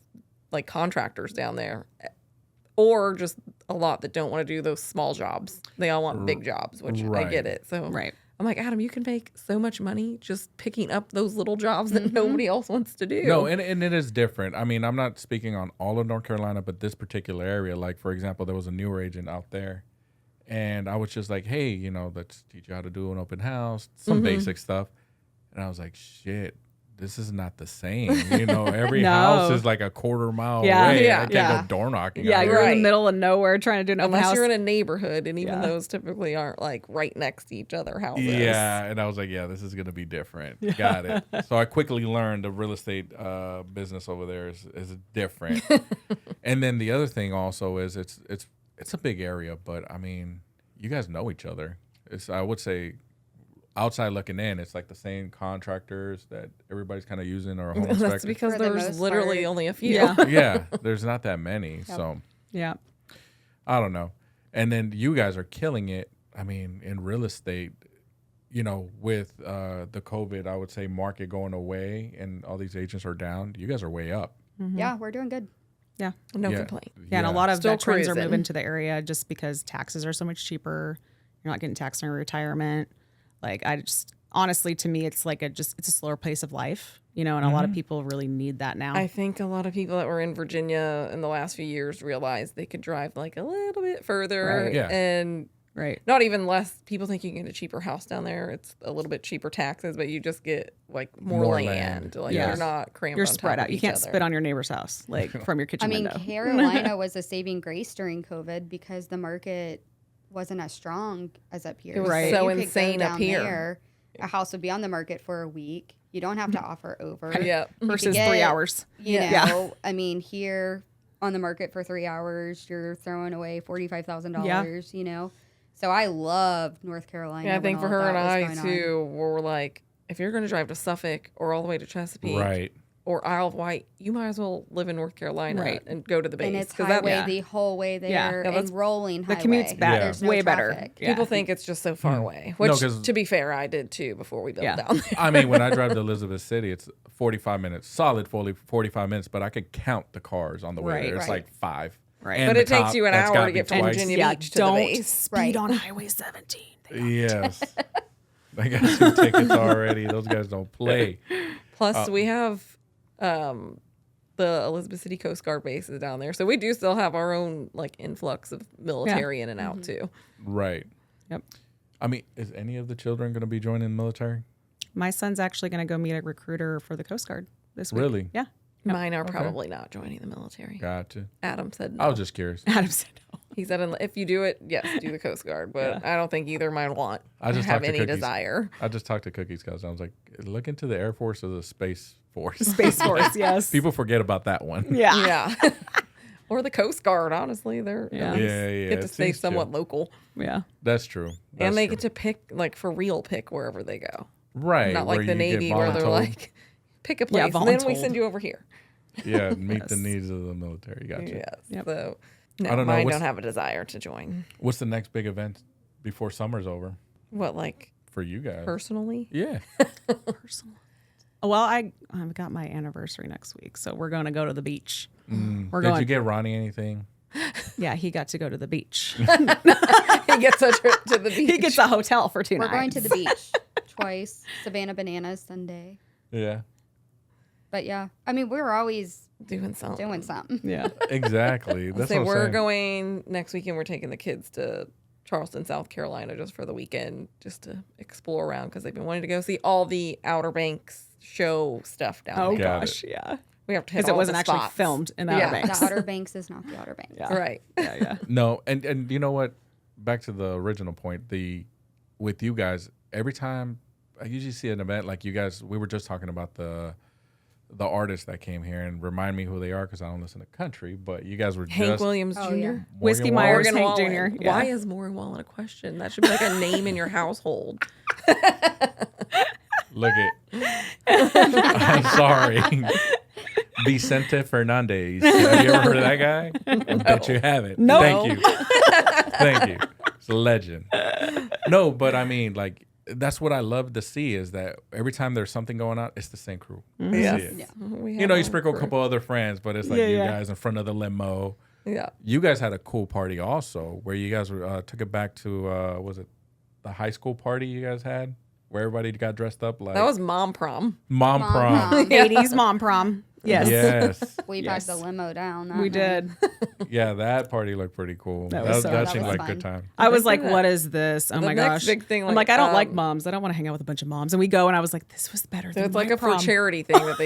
like contractors down there, or just a lot that don't want to do those small jobs. They all want big jobs, which I Right. get it. So Right. I'm like, Adam, you can make so much money just picking up those little jobs that nobody else wants to do. No, and it is different. I mean, I'm not speaking on all of North Carolina, but this particular area. Like, for example, there was a newer agent out there, and I was just like, hey, let's teach you how to do an open house, some basic stuff. And I was like, shit, this is not the same. Every No. house is like a quarter mile Yeah. away. Yeah. I can't Yeah. go door knocking. Yeah, out you're here. in Right. the middle of nowhere trying to do an open Unless house. you're in a neighborhood, and even Yeah. those typically aren't like right next to each other houses. Yeah, and I was like, yeah, this is gonna be different. Got it. So I quickly learned the real estate business over there is different. And then the other thing also is it's a big area, but I mean, you guys know each other. I would say outside looking in, it's like the same contractors that everybody's kind of using or a home That's inspector. because For the there's most literally part. only a few. Yeah. Yeah, there's not that many. So Yeah. I don't know. And then you guys are killing it. I mean, in real estate, with the COVID, I would say market going away and all these agents are down. You guys are way up. Yeah, we're doing good. Yeah. No Yeah. complaint. Yeah, and a lot of Still veterans are cruising. moving to the area just because taxes are so much cheaper. You're not getting taxed on your retirement. Like, honestly, to me, it's like it's a slower pace of life, and a lot of people really need that now. I think a lot of people that were in Virginia in the last few years realized they could drive like a little bit further Right. Yeah. and Right. not even less. People think you can get a cheaper house down there. It's a little bit cheaper taxes, but you just get like more More land. land. Like Yeah. you're not cramped. You're on spread top out. of You each can't other. spit on your neighbor's house, like from your kitchen I mean, window. Carolina was a saving grace during COVID because the market wasn't as strong as up here. It was Right. so you could go insane up down here. there, a house would be on the market for a week. You don't have to offer over. Yep. You could Versus get, 3 hours. You Yeah. know, I mean, here on the market for 3 hours, you're throwing away $45,000. You know, so I love North Carolina. Yeah, I think when for all her of and that I was going on. too, we're like, if you're going to drive to Suffolk or all the way to Chesapeake Right. or Isle of Wight, you might as well live in North Carolina Right. and go to the base. And it's 'cause highway yeah. the whole way there, Yeah. Yeah, that's- and rolling The highway. commute's bad. There's no Way better. traffic. Yeah. People think it's just so far away, which, 'cause- to be fair, I did too before we built Yeah. down there. I mean, when I drive to Elizabeth City, it's 45 minutes, solid 45 minutes, but I could count the cars on the way Right. there. It's Right. like 5. Right. And But the it takes cop, you an that's hour gotta to be get from twice. Virginia Beach to the don't base. speed Right. on Highway 17. Yes. I got some tickets already. Those guys don't play. Plus, we have the Elizabeth City Coast Guard base is down there, so we do still have our own like influx of military in and out too. Right. Yep. I mean, is any of the children going to be joining the military? My son's actually going to go meet a recruiter for the Coast Guard this week. Really? Yeah. Mine are probably not joining the military. Gotcha. Adam said no. I was just curious. Adam said no. He said if you do it, yes, do the Coast Guard, but I don't think either might want I just have talked to any Cookies. desire. I just talked to Cookies because I was like, look into the Air Force or the Space Force. Space Force, yes. People forget about that one. Yeah. Yeah. Or the Coast Guard, honestly. They're Yeah. at least Yeah, get to it stay seems somewhat chill. local. Yeah. That's true. That's And they true. get to pick, like, for real pick wherever they go. right. Not where like the you get Navy where they're voluntold. like, pick a place, and then we voluntold. send you over here. Yeah, meet the Yes. needs of the military. Gotcha. Yes. Yep. So, no, I don't know, mine what's- don't have a desire to join. What's the next big event before summer's over What, like, for you guys? personally? Yeah. Personal. Well, I've got my anniversary next week, so we're going to go to the beach. We're Did going. you get Ronnie anything? Yeah, he got to go to the beach. He gets a trip to the beach. He gets a hotel for 2 We're nights. going to the beach twice. Savannah Bananas Sunday. Yeah. But yeah, I mean, we're always doing something. doing something. Yeah. Exactly. That's Say what I'm we're saying. going next weekend. We're taking the kids to Charleston, South Carolina, just for the weekend, just to explore around because they've been wanting to go see all the Outer Banks show stuff down Oh there. Got gosh, yeah. We have to hit Because it all wasn't the actually spots. filmed in the Yeah. Outer Banks. The Outer Banks is not the Outer Banks. Yeah. Right. Yeah, yeah. No, and you know what? Back to the original point, with you guys, every time I usually see an event like you guys, we were just talking about the artists that came here and remind me who they are because I don't listen to country, but you guys were Hank just Williams Jr. Oh, yeah. Whiskey Morgan Myers, Wallen. Hank Wallen. Jr. Yeah. Why is Morgan Wallen a question? That should be like a name in your household. Look it. I'm sorry. Vicente Fernandez. Have you ever heard of that guy? I bet you haven't. No. Thank you. Thank you. It's a legend. No, but I mean, like, that's what I love to see is that every time there's something going on, it's the same crew. I see Yes. it. Yeah. We You have know, you our sprinkle a crew. couple other friends, but it's like Yeah, you yeah. guys in front of the limo. Yeah. You guys had a cool party also where you guys took it back to, was it the high school party you guys had where everybody got dressed up like That was mom prom. mom prom. 80s mom prom. Yes. Yes. We Yes. packed the limo down. that We night. did. Yeah, that party looked pretty cool. That was so- that that seemed was like a good fun. time. I was like, Next- what is this? Oh the my next gosh. big thing, I'm like, like, I don't like moms. I don't want to hang out with a bunch of moms. And we go, and I was like, this was better So than it's like my a prom. for charity thing that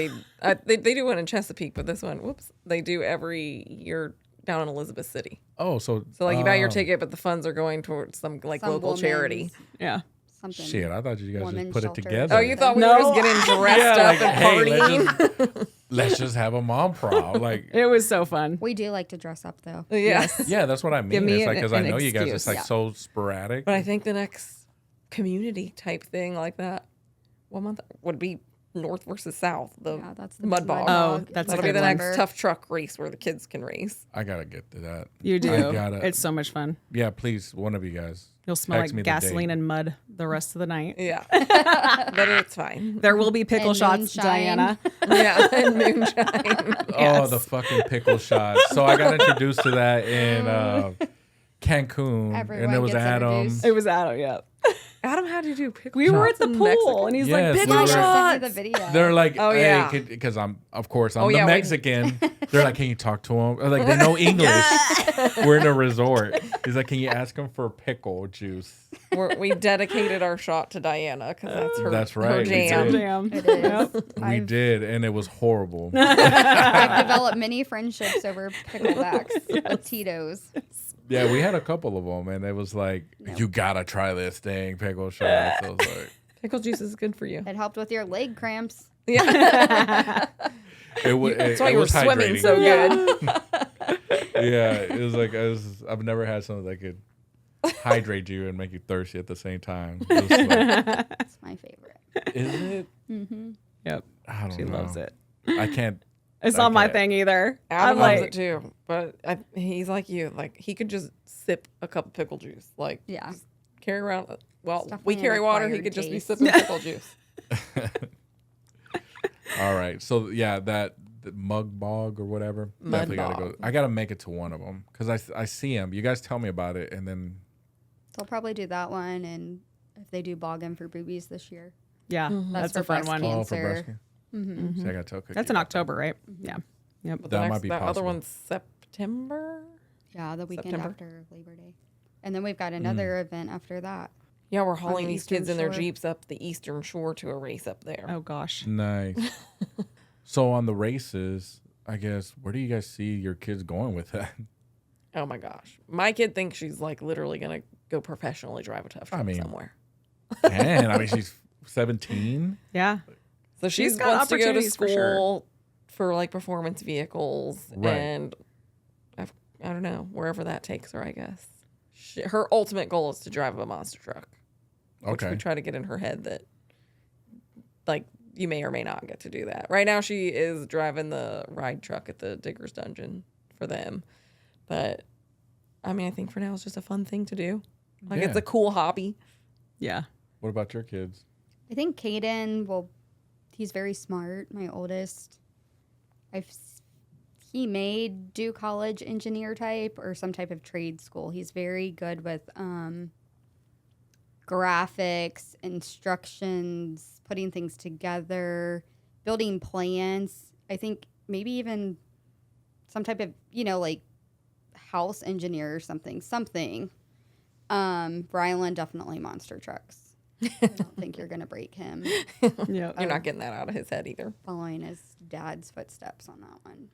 they do one in Chesapeake, but this one, they do every year down in Elizabeth City. Oh, so So like you buy your ticket, but the funds are going towards some like Some local woman's charity. Yeah. Something. shit. I thought you guys just Women's put it shelter. together. Oh, you thought we No. were just getting dressed Yeah, up like, and hey, partying? let's just have a mom prom. Like, It was so fun. We do like to dress up though. Yeah. yeah, that's what I mean. Give me It's like because I an know you guys. excuse. It's like Yeah. so sporadic. But I think the next community type thing like that, what month would be North versus South, the Yeah, that's the mud big bog. Oh, bog. that's a That'll good be the one. next tough truck race where the kids can race. I gotta get to that. You do. I gotta. It's so much fun. Yeah, please, one of you guys. You'll smell Text me like the gasoline date. and mud the rest of the night. Yeah. But it's fine. There will be pickle And shots, moonshine. Diana. Yeah. And moonshine. Oh, the fucking pickle shot. So I got introduced to that in Cancun, Everyone and it was gets Adam. introduced. It was out, yeah. Adam had to do pickle We were at shots the in pool, Mexico. and he's Yes, like, we pickle were. I shots. sent you the video. They're like, Oh, hey, yeah. because I'm Oh, the yeah, we- Mexican. They're like, can you talk to him? Like, they know English. We're in a resort. He's like, can you ask him for pickle juice? We dedicated our shot to Diana because that's her, That's her right, we jam. did. Damn. It is. We did, and it was horrible. I've developed many friendships over picklebacks with Tito's. Yeah, we had a couple of them, and it was like, you gotta try this thing, pickle shots. I was like, Pickle juice is good for you. It helped with your leg cramps. Yeah. That's why you were swimming so good. Yeah, it was like I've never had something that could hydrate you and make you thirsty at the same time. It was like, It's my favorite. is it? Yep. I don't She know. loves it. I can't. It's not my Okay. thing either. Adam I'm loves like, it too, but he's like you. Like he could just sip a cup of pickle juice. Like Yeah. just carry around. Well, It's we definitely carry an water. He acquired could just be taste. sipping pickle juice. All right. So yeah, the mug bog or whatever. Mud Definitely gotta bog. go. I gotta make it to one of them because I see them. You guys tell me about it, and then They'll probably do that one, and if they do boggin for boobies this year. yeah, that's That's a for fun breast one. cancer. oh, for breast cancer. Mm-hmm. See, I gotta tell Cookie That's in about October, right? Yeah. Yep. But That might be that other possible. one's September. Yeah, the weekend September. after Labor Day. And then we've got another event after that. Yeah, we're hauling the these Eastern kids in their Shore. Jeeps up the Eastern Shore to a race up there. Oh gosh. that. Nice. So on the races, I guess, where do you guys see your kids going with that? Oh my gosh. My kid thinks she's like literally going to go professionally drive a tough truck mean, somewhere. Man, I mean, she's 17. Yeah. So she She's got wants to go to opportunities for school sure. for like performance vehicles Right. and I don't know, wherever that takes her, I guess. Her ultimate goal is to drive a monster truck. Which Okay. we try to get in her head that like you may or may not get to do that. Right now she is driving the ride truck at the Digger's Dungeon for them. But I mean, I think for now it's just a fun thing to do. Like it's Yeah. a cool hobby. Yeah. What about your kids? I think Caden he's very smart, my oldest. He may do college engineer type or some type of trade school. He's very good with graphics, instructions, putting things together, building plans. I think maybe even some type of, like house engineer or something. Rylan, definitely monster trucks. I don't think you're going to break him Yep. You're not getting that out of his head either. following his dad's footsteps on that one.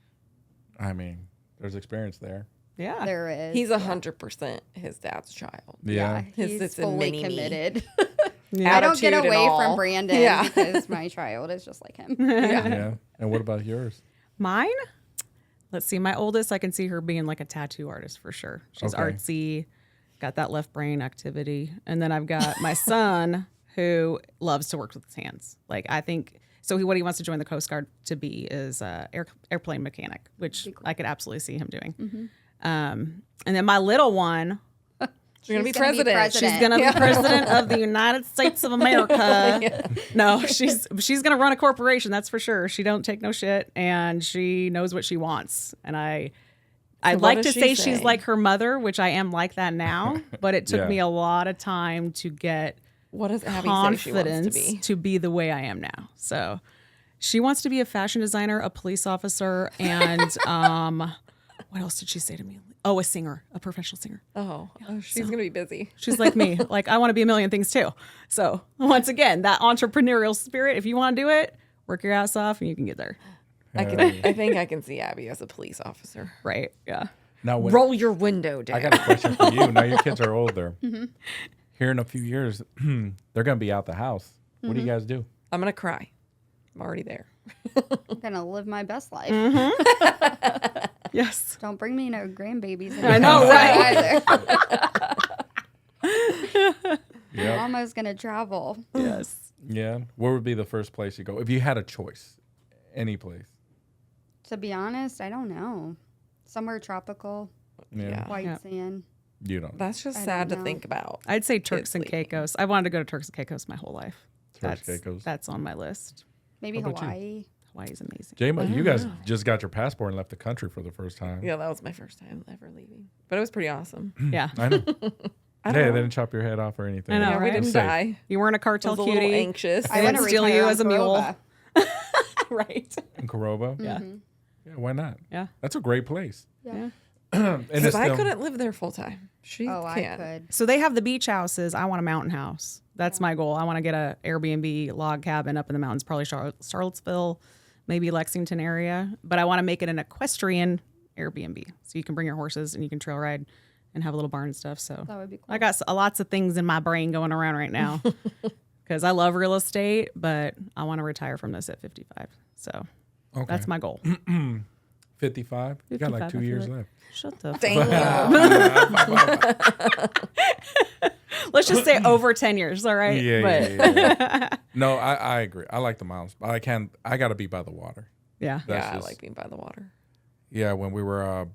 I mean, there's experience there. Yeah. There is. He's 100% his dad's child. Yeah. He's It's a fully mini-me. committed. Yeah. I don't get Attitude and away all. from Brandon Yeah. because my child is just like him. Yeah. And what about yours? Mine? Let's see. My oldest, I can see her being like a tattoo artist for sure. She's Okay. artsy, got that left brain activity. And then I've got my son who loves to work with his hands. Like I think so. What he wants to join the Coast Guard to be is airplane mechanic, which I could absolutely see him doing. And then my little one, She's going to be gonna be president. president. she's gonna be president of the United States of America. No, she's gonna run a corporation. That's for sure. She don't take no shit, and she knows what she wants. And I'd what like does to she say say? she's like her mother, which I am like that now. But it took Yeah. me a lot of time to get What does Abby say she wants to confidence be? the way I am now. So she wants to be a fashion designer, a police officer, and what else did she say to me? Oh, a singer, a professional singer. Oh, she's going to be busy. She's like me. Like, I want to be a million things too. So, once again, that entrepreneurial spirit, if you want to do it, work your ass off and you can get there. I think I can see Abby as a police officer. Right. Yeah. Now, when, Roll your window down. I got a question for you. Now your kids are older. Here in a few years, they're going to be out the house. What do you guys do? I'm going to cry. I'm already there. I'm going to live my best life. Yes. Don't bring me no grandbabies. I know, right? Either. Yeah. Mama's going to travel. Yes. Yeah. Where would be the first place you go? If you had a choice, any place. To be honest, I don't know. Somewhere tropical, Yeah. white Yeah. sand. You don't. That's just I sad to don't know. think about. I'd say Turks and Kids leaving. Caicos. I wanted to go to Turks and Caicos my whole life. Turks and Caicos. That's on my list. Maybe How about you? Hawaii. Hawaii's amazing. Jaima, you guys just got your passport and left the country for the first time. Yeah, that was my first time ever leaving. But it was pretty awesome. Yeah. I know. I Hey, don't they know. didn't chop your head off or anything. I know, Yeah, we right? didn't Safe. die. You weren't a I cartel was a little cutie. anxious. I They want didn't to steal retire you on as a mule. Corova. Right. In Coroba? Yeah. Yeah, why not? Yeah. That's a great place. Yeah. And it's Because I still- couldn't live there full time. She Oh, can. I could. So they have the beach houses. I want a mountain house. That's my goal. I want to get a Airbnb log cabin up in the mountains, probably Charlottesville, maybe Lexington area. But I want to make it an equestrian Airbnb, so you can bring your horses and you can trail ride and have a little barn and stuff. So That would be cool. I got lots of things in my brain going around right now because I love real estate, but I want to retire from this at 55. So that's my goal. 55? You got like 55, 2 I feel years like. left. Shut the Damn. Let's just say over 10 years, all right? Yeah. No, I agree. I like the mountains, but I got to be by the water. Yeah. That's I just- like being by the water. Yeah, when we were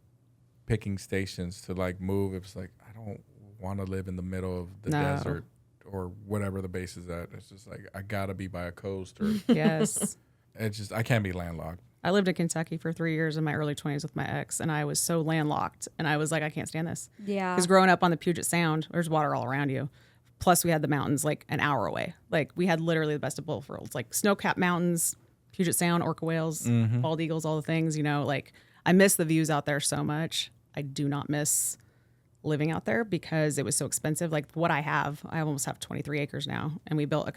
picking stations to like move, it was like, I don't want to live in the middle of the No. desert or whatever the base is at. It's just like, I got to be by a coast or Yes. it's just, I can't be landlocked. I lived in Kentucky for 3 years in my early 20s with my ex, and I was so landlocked. And I was like, I can't stand this. Yeah. Because growing up on the Puget Sound, there's water all around you. Plus, we had the mountains like an hour away. Like, we had literally the best of both worlds. Like, snow-capped mountains, Puget Sound, orca whales, bald eagles, all the things, you know. Like, I miss the views out there so much. I do not miss living out there because it was so expensive. Like, what I almost have 23 acres now. And we built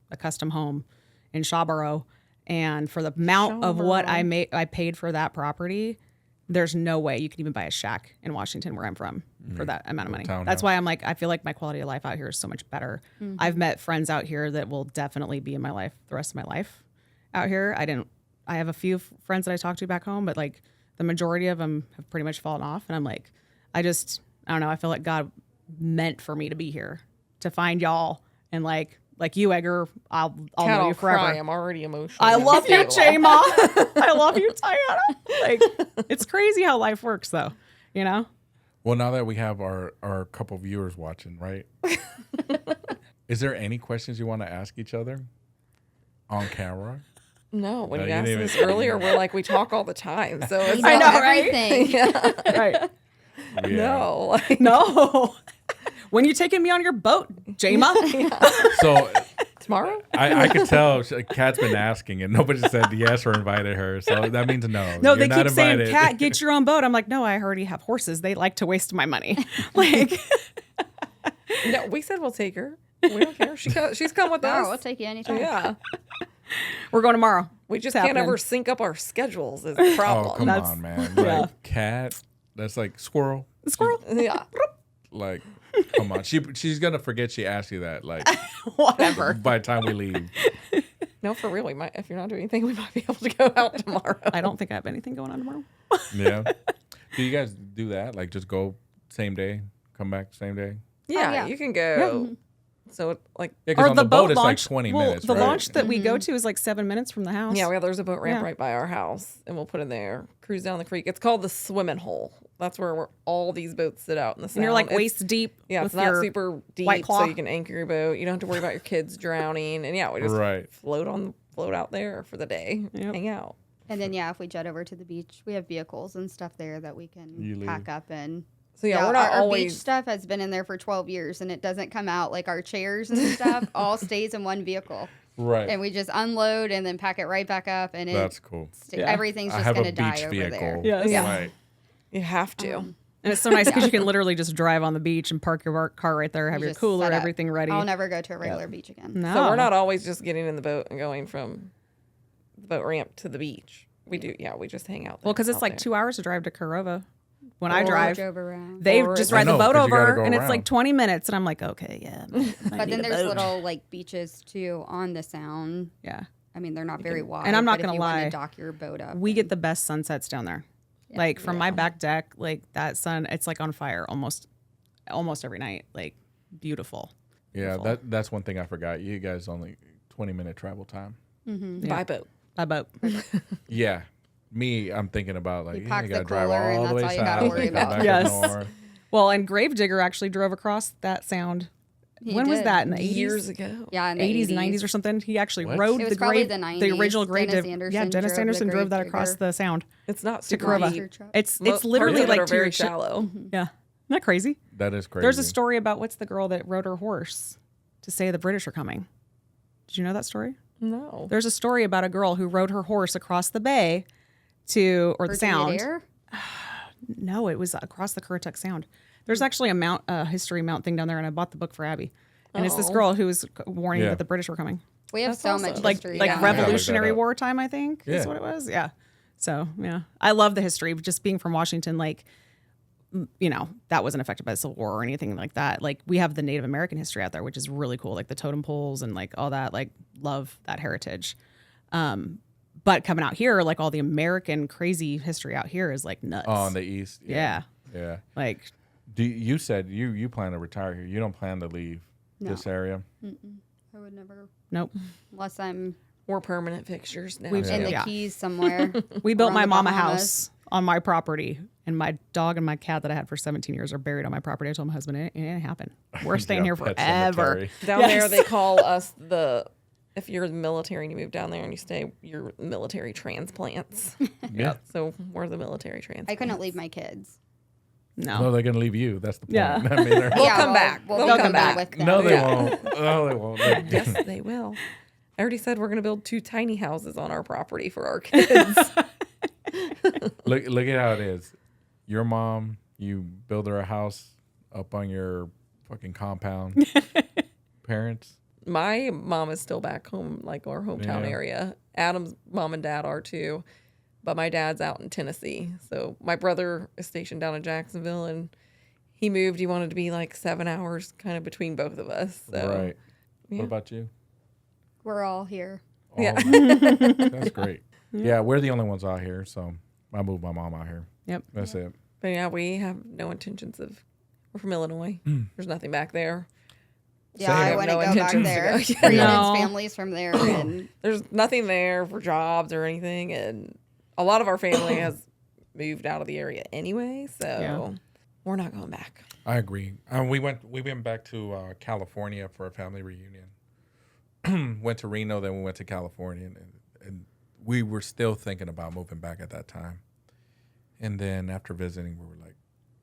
a custom home in Shawboro. And for the amount of what I paid for that property, there's no way you can even buy a shack in Washington where I'm from for that amount of money. townhouse. That's why I'm like, I feel like my quality of life out here is so much better. I've met friends out here that will definitely be in my life the rest of my life out here. I have a few friends that I talk to back home, but like the majority of them have pretty much fallen off. And I'm like, I don't know. I feel like God meant for me to be here to find y'all and like you, Edgar, I'll know you forever. Cry. I'm already emotional. I love you, Jaima. I love you, Diana. Like, it's crazy how life works, though. You know? Well, now that we have our couple viewers watching, right? Is there any questions you want to ask each other on camera? No, when No, you you asked didn't this even- earlier, we're like, we talk all the time. So it's I know, not right? everything. Yeah. Right. Yeah. No. Like, No. When you taking me on your boat, Jaima? So tomorrow? I could tell Kat's been asking and nobody said yes or invited her. So that means no. No, You're they not keep saying, invited. Kat, get your own boat. I'm like, no, I already have horses. They like to waste my money. Like, No, we said we'll take her. We don't care. She's come with No, us. we'll take you anytime. Yeah. we're going tomorrow. We just It's can't happening. ever sync up our schedules is the Oh, problem. come That's- on, man. yeah. Like, Kat, that's like squirrel. Squirrel. Yeah. Like, come on. She's going to forget she asked you that, like, Whatever. by the time we leave. No, for real. We might, if you're not doing anything, we might be able to go out tomorrow. I don't think I have anything going on tomorrow. Yeah. Do you guys do that? Like, just go same day, come back same day? Yeah, yeah. you can go. So, like, Yeah, because Or on the the boat, boat it's like launch. 20 well, minutes. the right? launch that we go to is like 7 minutes from the house. yeah, there's a boat ramp Yeah. right by our house, and we'll put in there, cruise down the creek. It's called the swimming hole. That's where all these boats sit out in the sound. And you're like It's- waist deep. Yeah, with it's not your super deep, White Claw. so you can anchor your boat. You don't have to worry about your kids drowning. And yeah, we just Right. float out there for the day, Yep. hang out. And then, yeah, if we jet over to the beach, we have vehicles and stuff there that we You can leave. pack up and. So yeah, we're not our beach always. stuff has been in there for 12 years and it doesn't come out. Like our chairs and stuff all stays in one vehicle. Right. And we just unload and then pack it right back up. And That's cool. Yeah. everything's I just have going a to die beach over vehicle. there. Yes. Yeah. Right. You have to. And it's so nice because you can literally just drive on the beach and park your car right there, have You your just cooler, set up. everything ready. I'll never go to a regular beach again. No. So we're not always just getting in the boat and going from the boat ramp to the beach. We do, yeah. We just hang out. Well, because it's out like there. 2 hours to drive to Corova. When I Or drive, drove around. they Or just I ride the know, boat 'cause you gotta over, go and it's around. like 20 minutes, and I'm like, okay, yeah. But then there's little like beaches too on the sound. Yeah. I mean, they're not very wide. and I'm not but if gonna you wanna lie, dock your boat up. We get the best sunsets down there. Like from my back deck, like that sun, it's like on fire almost every night. Like beautiful. Yeah, that's one thing I forgot. You guys only 20-minute travel time. by boat. By boat. Yeah. Me, I'm thinking about like, You yeah, pack you the gotta drive cooler and all the way that's all you gotta south, worry and come about. back Yes. up north. Well, and Gravedigger actually drove across that sound. He when was did. that? In the 80s? Years ago. Yeah, in the 80s, 80s. 90s or something. He actually What? rode It was the probably grave, the the 90s. original grave. Dennis Yeah, Anderson Dennis drove the Anderson drove that grave across digger. the sound. It's not To super Corova. deep. It's Parts literally of it like are to your very sh- shallow. Yeah. Isn't that crazy? That is crazy. There's a story about what's the girl that rode her horse to say the British are coming. Did you know that story? No. There's a story about a girl who rode her horse across the bay the Virginia sound. Dare? No, it was across the Currituck Sound. There's actually a history mount thing down there, and I bought the book for Abby. And it's this Oh. girl who was warning Yeah. that the British were coming. We have That's so awesome. much Like history. like down there. Revolutionary Look that up. War time, I think is Yeah. what it was. Yeah. So yeah, I love the history. Just being from Washington, like that wasn't affected by the Civil War or anything like that. Like we have the Native American history out there, which is really cool. Like the totem poles and like all that, like love that heritage. But coming out here, like all the American crazy history out here is like nuts. Oh, in the East. Yeah. Yeah. Like, You said you plan to retire here. You don't plan to leave this area? I would never. nope. Unless I'm We're permanent fixtures now. in the Yeah. Keys somewhere. We built Around my the mama Bahamas. house on my property, and my dog and my cat that I had for 17 years are buried on my property. I told my husband it ain't happen. We're staying here Pet forever. cemetery. Down there, they call us if you're the military and you move down there and you stay, you're military transplants. Yeah. So we're the military transplants. I couldn't leave my kids. No. No, they're going to leave you. That's the point. Yeah. I mean, they're- They'll come back. We'll They'll come come back back. with them. no, they Yeah. won't. No, they won't. Yes, they will. I already said we're going to build 2 tiny houses on our property for our kids. Look at how it is. Your mom, you build her a house up on your fucking compound. Parents. My mom is still back home, like our hometown Yeah. area. Adam's mom and dad are too, but my dad's out in Tennessee. So my brother is stationed down in Jacksonville, and he moved. He wanted to be like 7 hours kind of between both of us. So Right. yeah. What about you? We're all here. Yeah. That's great. Yeah, we're the only ones out here, so I moved my mom out here. Yep. That's it. But yeah, we have no intentions of. We're from Illinois. There's nothing back there. Yeah, Same. I Have wouldn't no go back intentions to there. go. Yeah. Brandon's No. family's from there, and There's nothing there for jobs or anything, and a lot of our family has moved out of the area anyway. So Yeah. we're not going back. I agree. We went back to California for a family reunion. Went to Reno, then we went to California, and we were still thinking about moving back at that time. And then after visiting, we were like,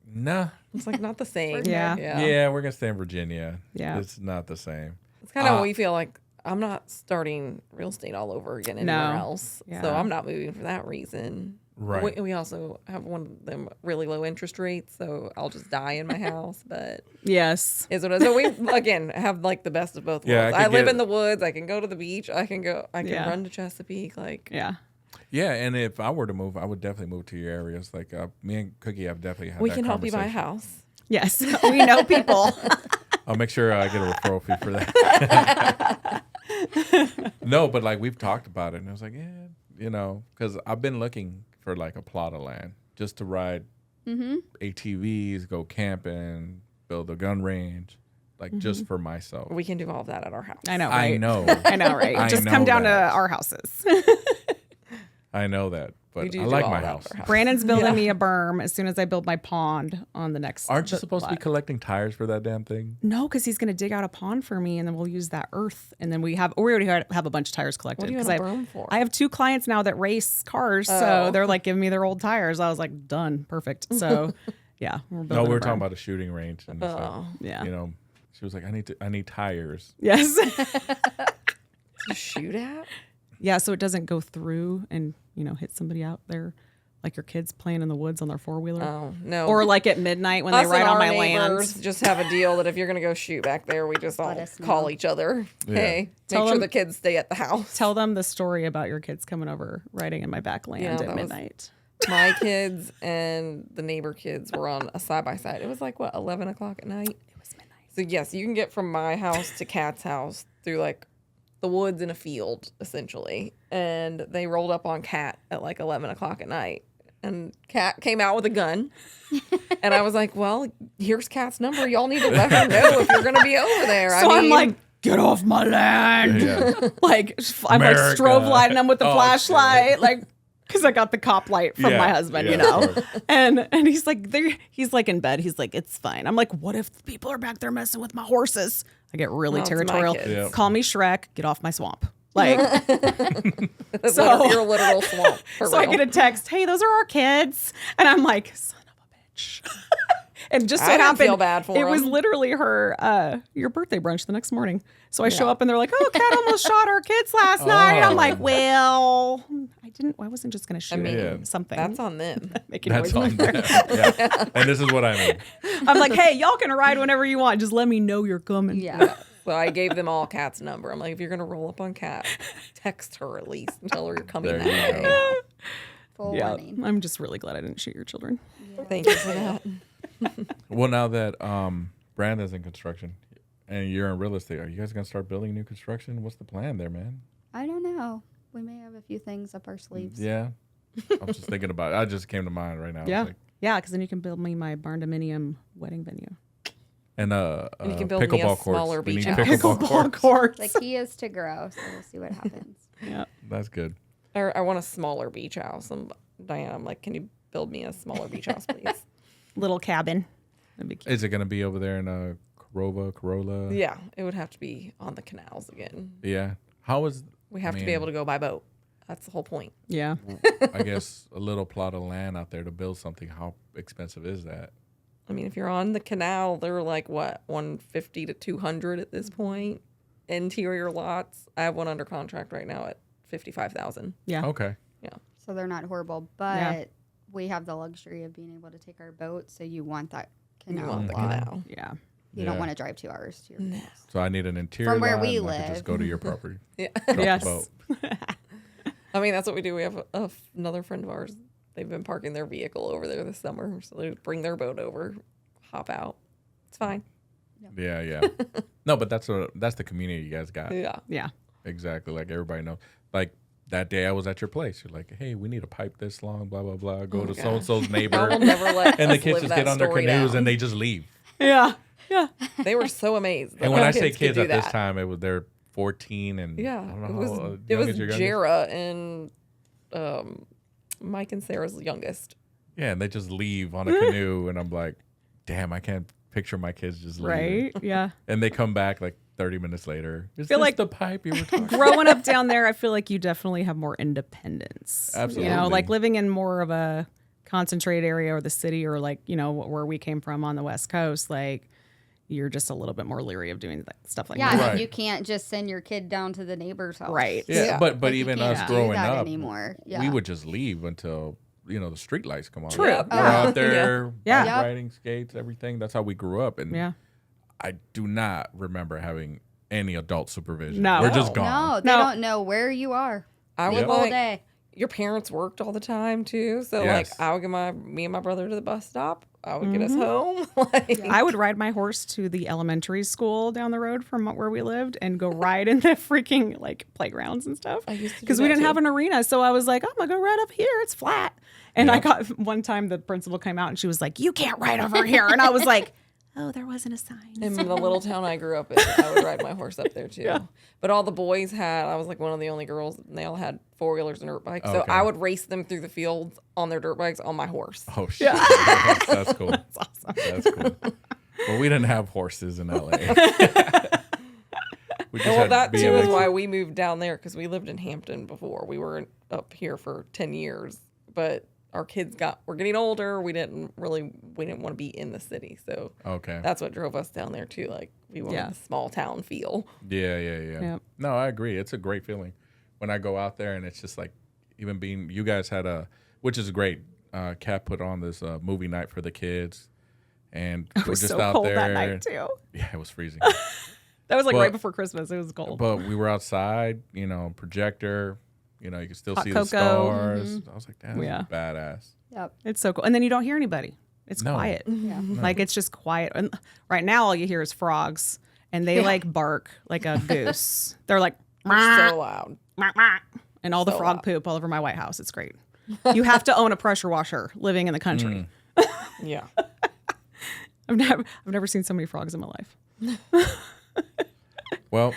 nah. It's like not the same. Yeah. Yeah, we're gonna stay in Virginia. Yeah. It's not the same. It's kind of we feel like I'm not starting real estate all over again anywhere else. Yeah. So I'm not moving for that reason. Right. We also have one of them really low interest rates, so I'll just die in my house. But Yes. is what it is. So we again have like the best of both Yeah, worlds. I I could live get- in the woods. I can go to the beach. I can Yeah. run to Chesapeake. Like Yeah. Yeah, and if I were to move, I would definitely move to your areas. Like me and Cookie have definitely had we that can help you buy a conversation. house. Yes. We know people. I'll make sure I get a referral fee for that. No, but like we've talked about it, and I was like, yeah, because I've been looking for like a plot of land just to ride ATVs, go camping, build a gun range, like just for myself. We can do all of that at our house. I know, right? I know. I know, right? I Just know come down that. to our houses. I know that, We but do I do like all my that house. at our house. Brandon's building me a berm as soon as I build my pond on the next. Aren't you supposed to be lot. collecting tires for that damn thing? No, because he's going to dig out a pond for me, and then we'll use that earth, and then we already have a bunch of tires collected. What do you 'cause want a I berm for? I have 2 clients now that race cars, so Oh. they're like giving me their old tires. I was like, done, perfect. So, yeah, we're building. No, we a were talking berm. about a shooting range, and it's like, Oh. Yeah. she was like, I need tires. Yes. To shoot at? Yeah, so it doesn't go through and hit somebody out there, like your kids playing in the woods on their 4-wheeler, Oh no. or like at midnight when Us they ride and on our my neighbors land. just have a deal that if you're gonna go shoot back there, we just all us know. call each other. Yeah. Hey, Tell make sure them- the kids stay at the house. Tell them the story about your kids coming over riding in my back land Yeah, at that was- midnight. My kids and the neighbor kids were on a side by side. It was like 11 o'clock at night. It was midnight. So yes, you can get from my house to Kat's house through like the woods in a field essentially. And they rolled up on Kat at like 11 o'clock at night. And Kat came out with a gun. And I was like, well, here's Kat's number. Y'all need to let her know if you're going to be over there. So I'm like, get off my land. Yeah. Like I'm like America. strobe lighting them with the Oh, flashlight, like because I got the cop light from Yeah, my husband, yeah, you know. of course. And he's like, he's like in bed. He's like, it's fine. I'm like, what if the people are back there messing with my horses? I get really Well, it's my territorial. kids. Yeah. Call me Shrek. Get off my swamp. Like, so you're a literal swamp. For so I real. get a text. Hey, those are our kids, and I'm like, son of a bitch. And just so I didn't happened, feel bad for it was him. literally her your birthday brunch the next morning. So I show up and they're like, "Oh, Kat almost shot our kids last night." And I'm like, "Well, I wasn't just going to shoot Yeah. something." That's on them. Making That's noise. on them. Yeah. And this is what I mean. I'm like, "Hey, y'all can ride whenever you want. Just let me know you're coming." yeah. So I gave them all Kat's number. I'm like, if you're gonna roll up on Kat, text her at least and tell her you're coming There that you way. Full Yeah, warning. I'm just really glad I didn't shoot your children. Thank you for that. Well, now that Brandon's in construction and you're in real estate, are you guys gonna start building new construction? What's the plan there, man? I don't know. We may have a few things up our sleeves. Yeah, I'm just thinking about it. I just came to mind right now. Yeah. It's like, Yeah, because then you can build me my barn-dominium wedding venue. and you can build me a pickleball smaller courts. We need beach pickleball courts. The key is to grow, so we'll see what happens. Yeah. That's good. Or I want a smaller beach house. And Diana, I'm like, can you build me a smaller beach house, please? Little cabin. That'd be cute. Is it gonna be over there in Corolla? Yeah, it would have to be on the canals again. Yeah. How is? We have to be able to go by boat. That's the whole point. Yeah. I guess a little plot of land out there to build something. How expensive is that? I mean, if you're on the canal, they're like what, 150 to 200 at this point. Interior lots. I have one under contract right now at 55,000. Yeah. Okay. Yeah. So they're not horrible, but we have the luxury of being able to take our boat. So you want that You canal. want the lot. canal. Yeah. You don't want to drive 2 hours to your house. So I need an interior From where lot, we and I can just live. go to your property. Yeah. Drop the Yes. boat. I mean, that's what we do. We have another friend of ours. They've been parking their vehicle over there this summer. So they bring their boat over, hop out. It's fine. Yeah. No, but that's the community you guys got. Yeah. Yeah. Exactly. Like everybody knows. Like that day I was at your place. You're like, hey, we need a pipe this long, blah, blah, blah. Go to so-and-so's I neighbor. will never let And the us kids live just that get on their story canoes down. and they just leave. Yeah. Yeah. They were so amazed. that And when our I say could kids do at this that. time, they're 14 and Yeah, I don't know it how was young it was is your youngest? Jara and Mike and Sarah's youngest. Yeah, and they just leave on a canoe, and I'm like, damn, I can't picture my kids just leaving. Right. Yeah. And they come back like 30 minutes later. Is feel this like the pipe you were talking about? Growing up down there, I feel like you definitely have more independence. Absolutely. You know, like living in more of a concentrated area or the city or like, you know, where we came from on the West Coast, like you're just a little bit more leery of doing stuff like Yeah, that. and you can't just send your kid down to the neighbor's house. Right. Yeah, Yeah. but Like, you even can't us do growing that up, anymore. Yeah. we would just leave until, the street lights come on. True. We're Yeah. out there, Yeah. bike riding, skates, everything. That's how we grew up. And Yeah. I do not remember having any adult supervision. No. We're just No. gone. No, they No. don't know where you are. I The would whole like day. your parents worked all the time too, so Yes. like I would get me and my brother to the bus stop. I would get us home. Like, I would ride my horse to the elementary school down the road from where we lived and go ride in the freaking like playgrounds and stuff. I used to do Because we that, didn't too. have an arena. So I was like, I'm going to go right up here. It's flat. And I got one time the principal came out and she was like, you can't ride over here. And I was like, oh, there wasn't a sign. in the little town I grew up in, I would ride my horse up there too. But all the boys I was like one of the only girls, and they all had 4-wheelers and dirt bikes. So Okay. I would race them through the fields on their dirt bikes on my horse. Oh, shit. That's cool. That's awesome. That's cool. Well, we didn't have horses in LA. We just Well, had that too is BMX. why we moved down there, because we lived in Hampton before. We were up here for 10 years, but our kids were getting older. We didn't want to be in the city. So Okay. that's what drove us down there too. Like we wanted the small town feel. Yeah. Yep. No, I agree. It's a great feeling when I go out there and it's just like, even being, you guys had which is great. Kat put on this movie night for the kids, and It we're was just so out cold there. that night too. Yeah, it was freezing. That was like But- right before Christmas. It was cold. But we were outside, projector, you could still Hot see cocoa. the stars. I was like, damn, this Yeah. is badass. Yep. It's so cool. And then you don't hear anybody. It's No. quiet. Yeah. Like it's just quiet. And right now all you hear is frogs and they like bark like a goose. They're like They're so loud. and all the So frog loud. poop all over my White House. It's great. You have to own a pressure washer living in the country. Yeah. I've never seen so many frogs in my life. Well,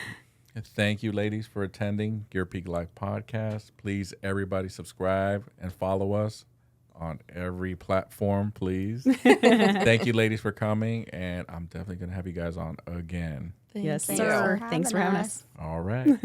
thank you, ladies, for attending Your Peak Life podcast. Please, everybody, subscribe and follow us on every platform, please. Thank you, ladies, for coming, and I'm definitely going to have you guys on again. Yes, Thank sir. you. Thanks for having us. All right.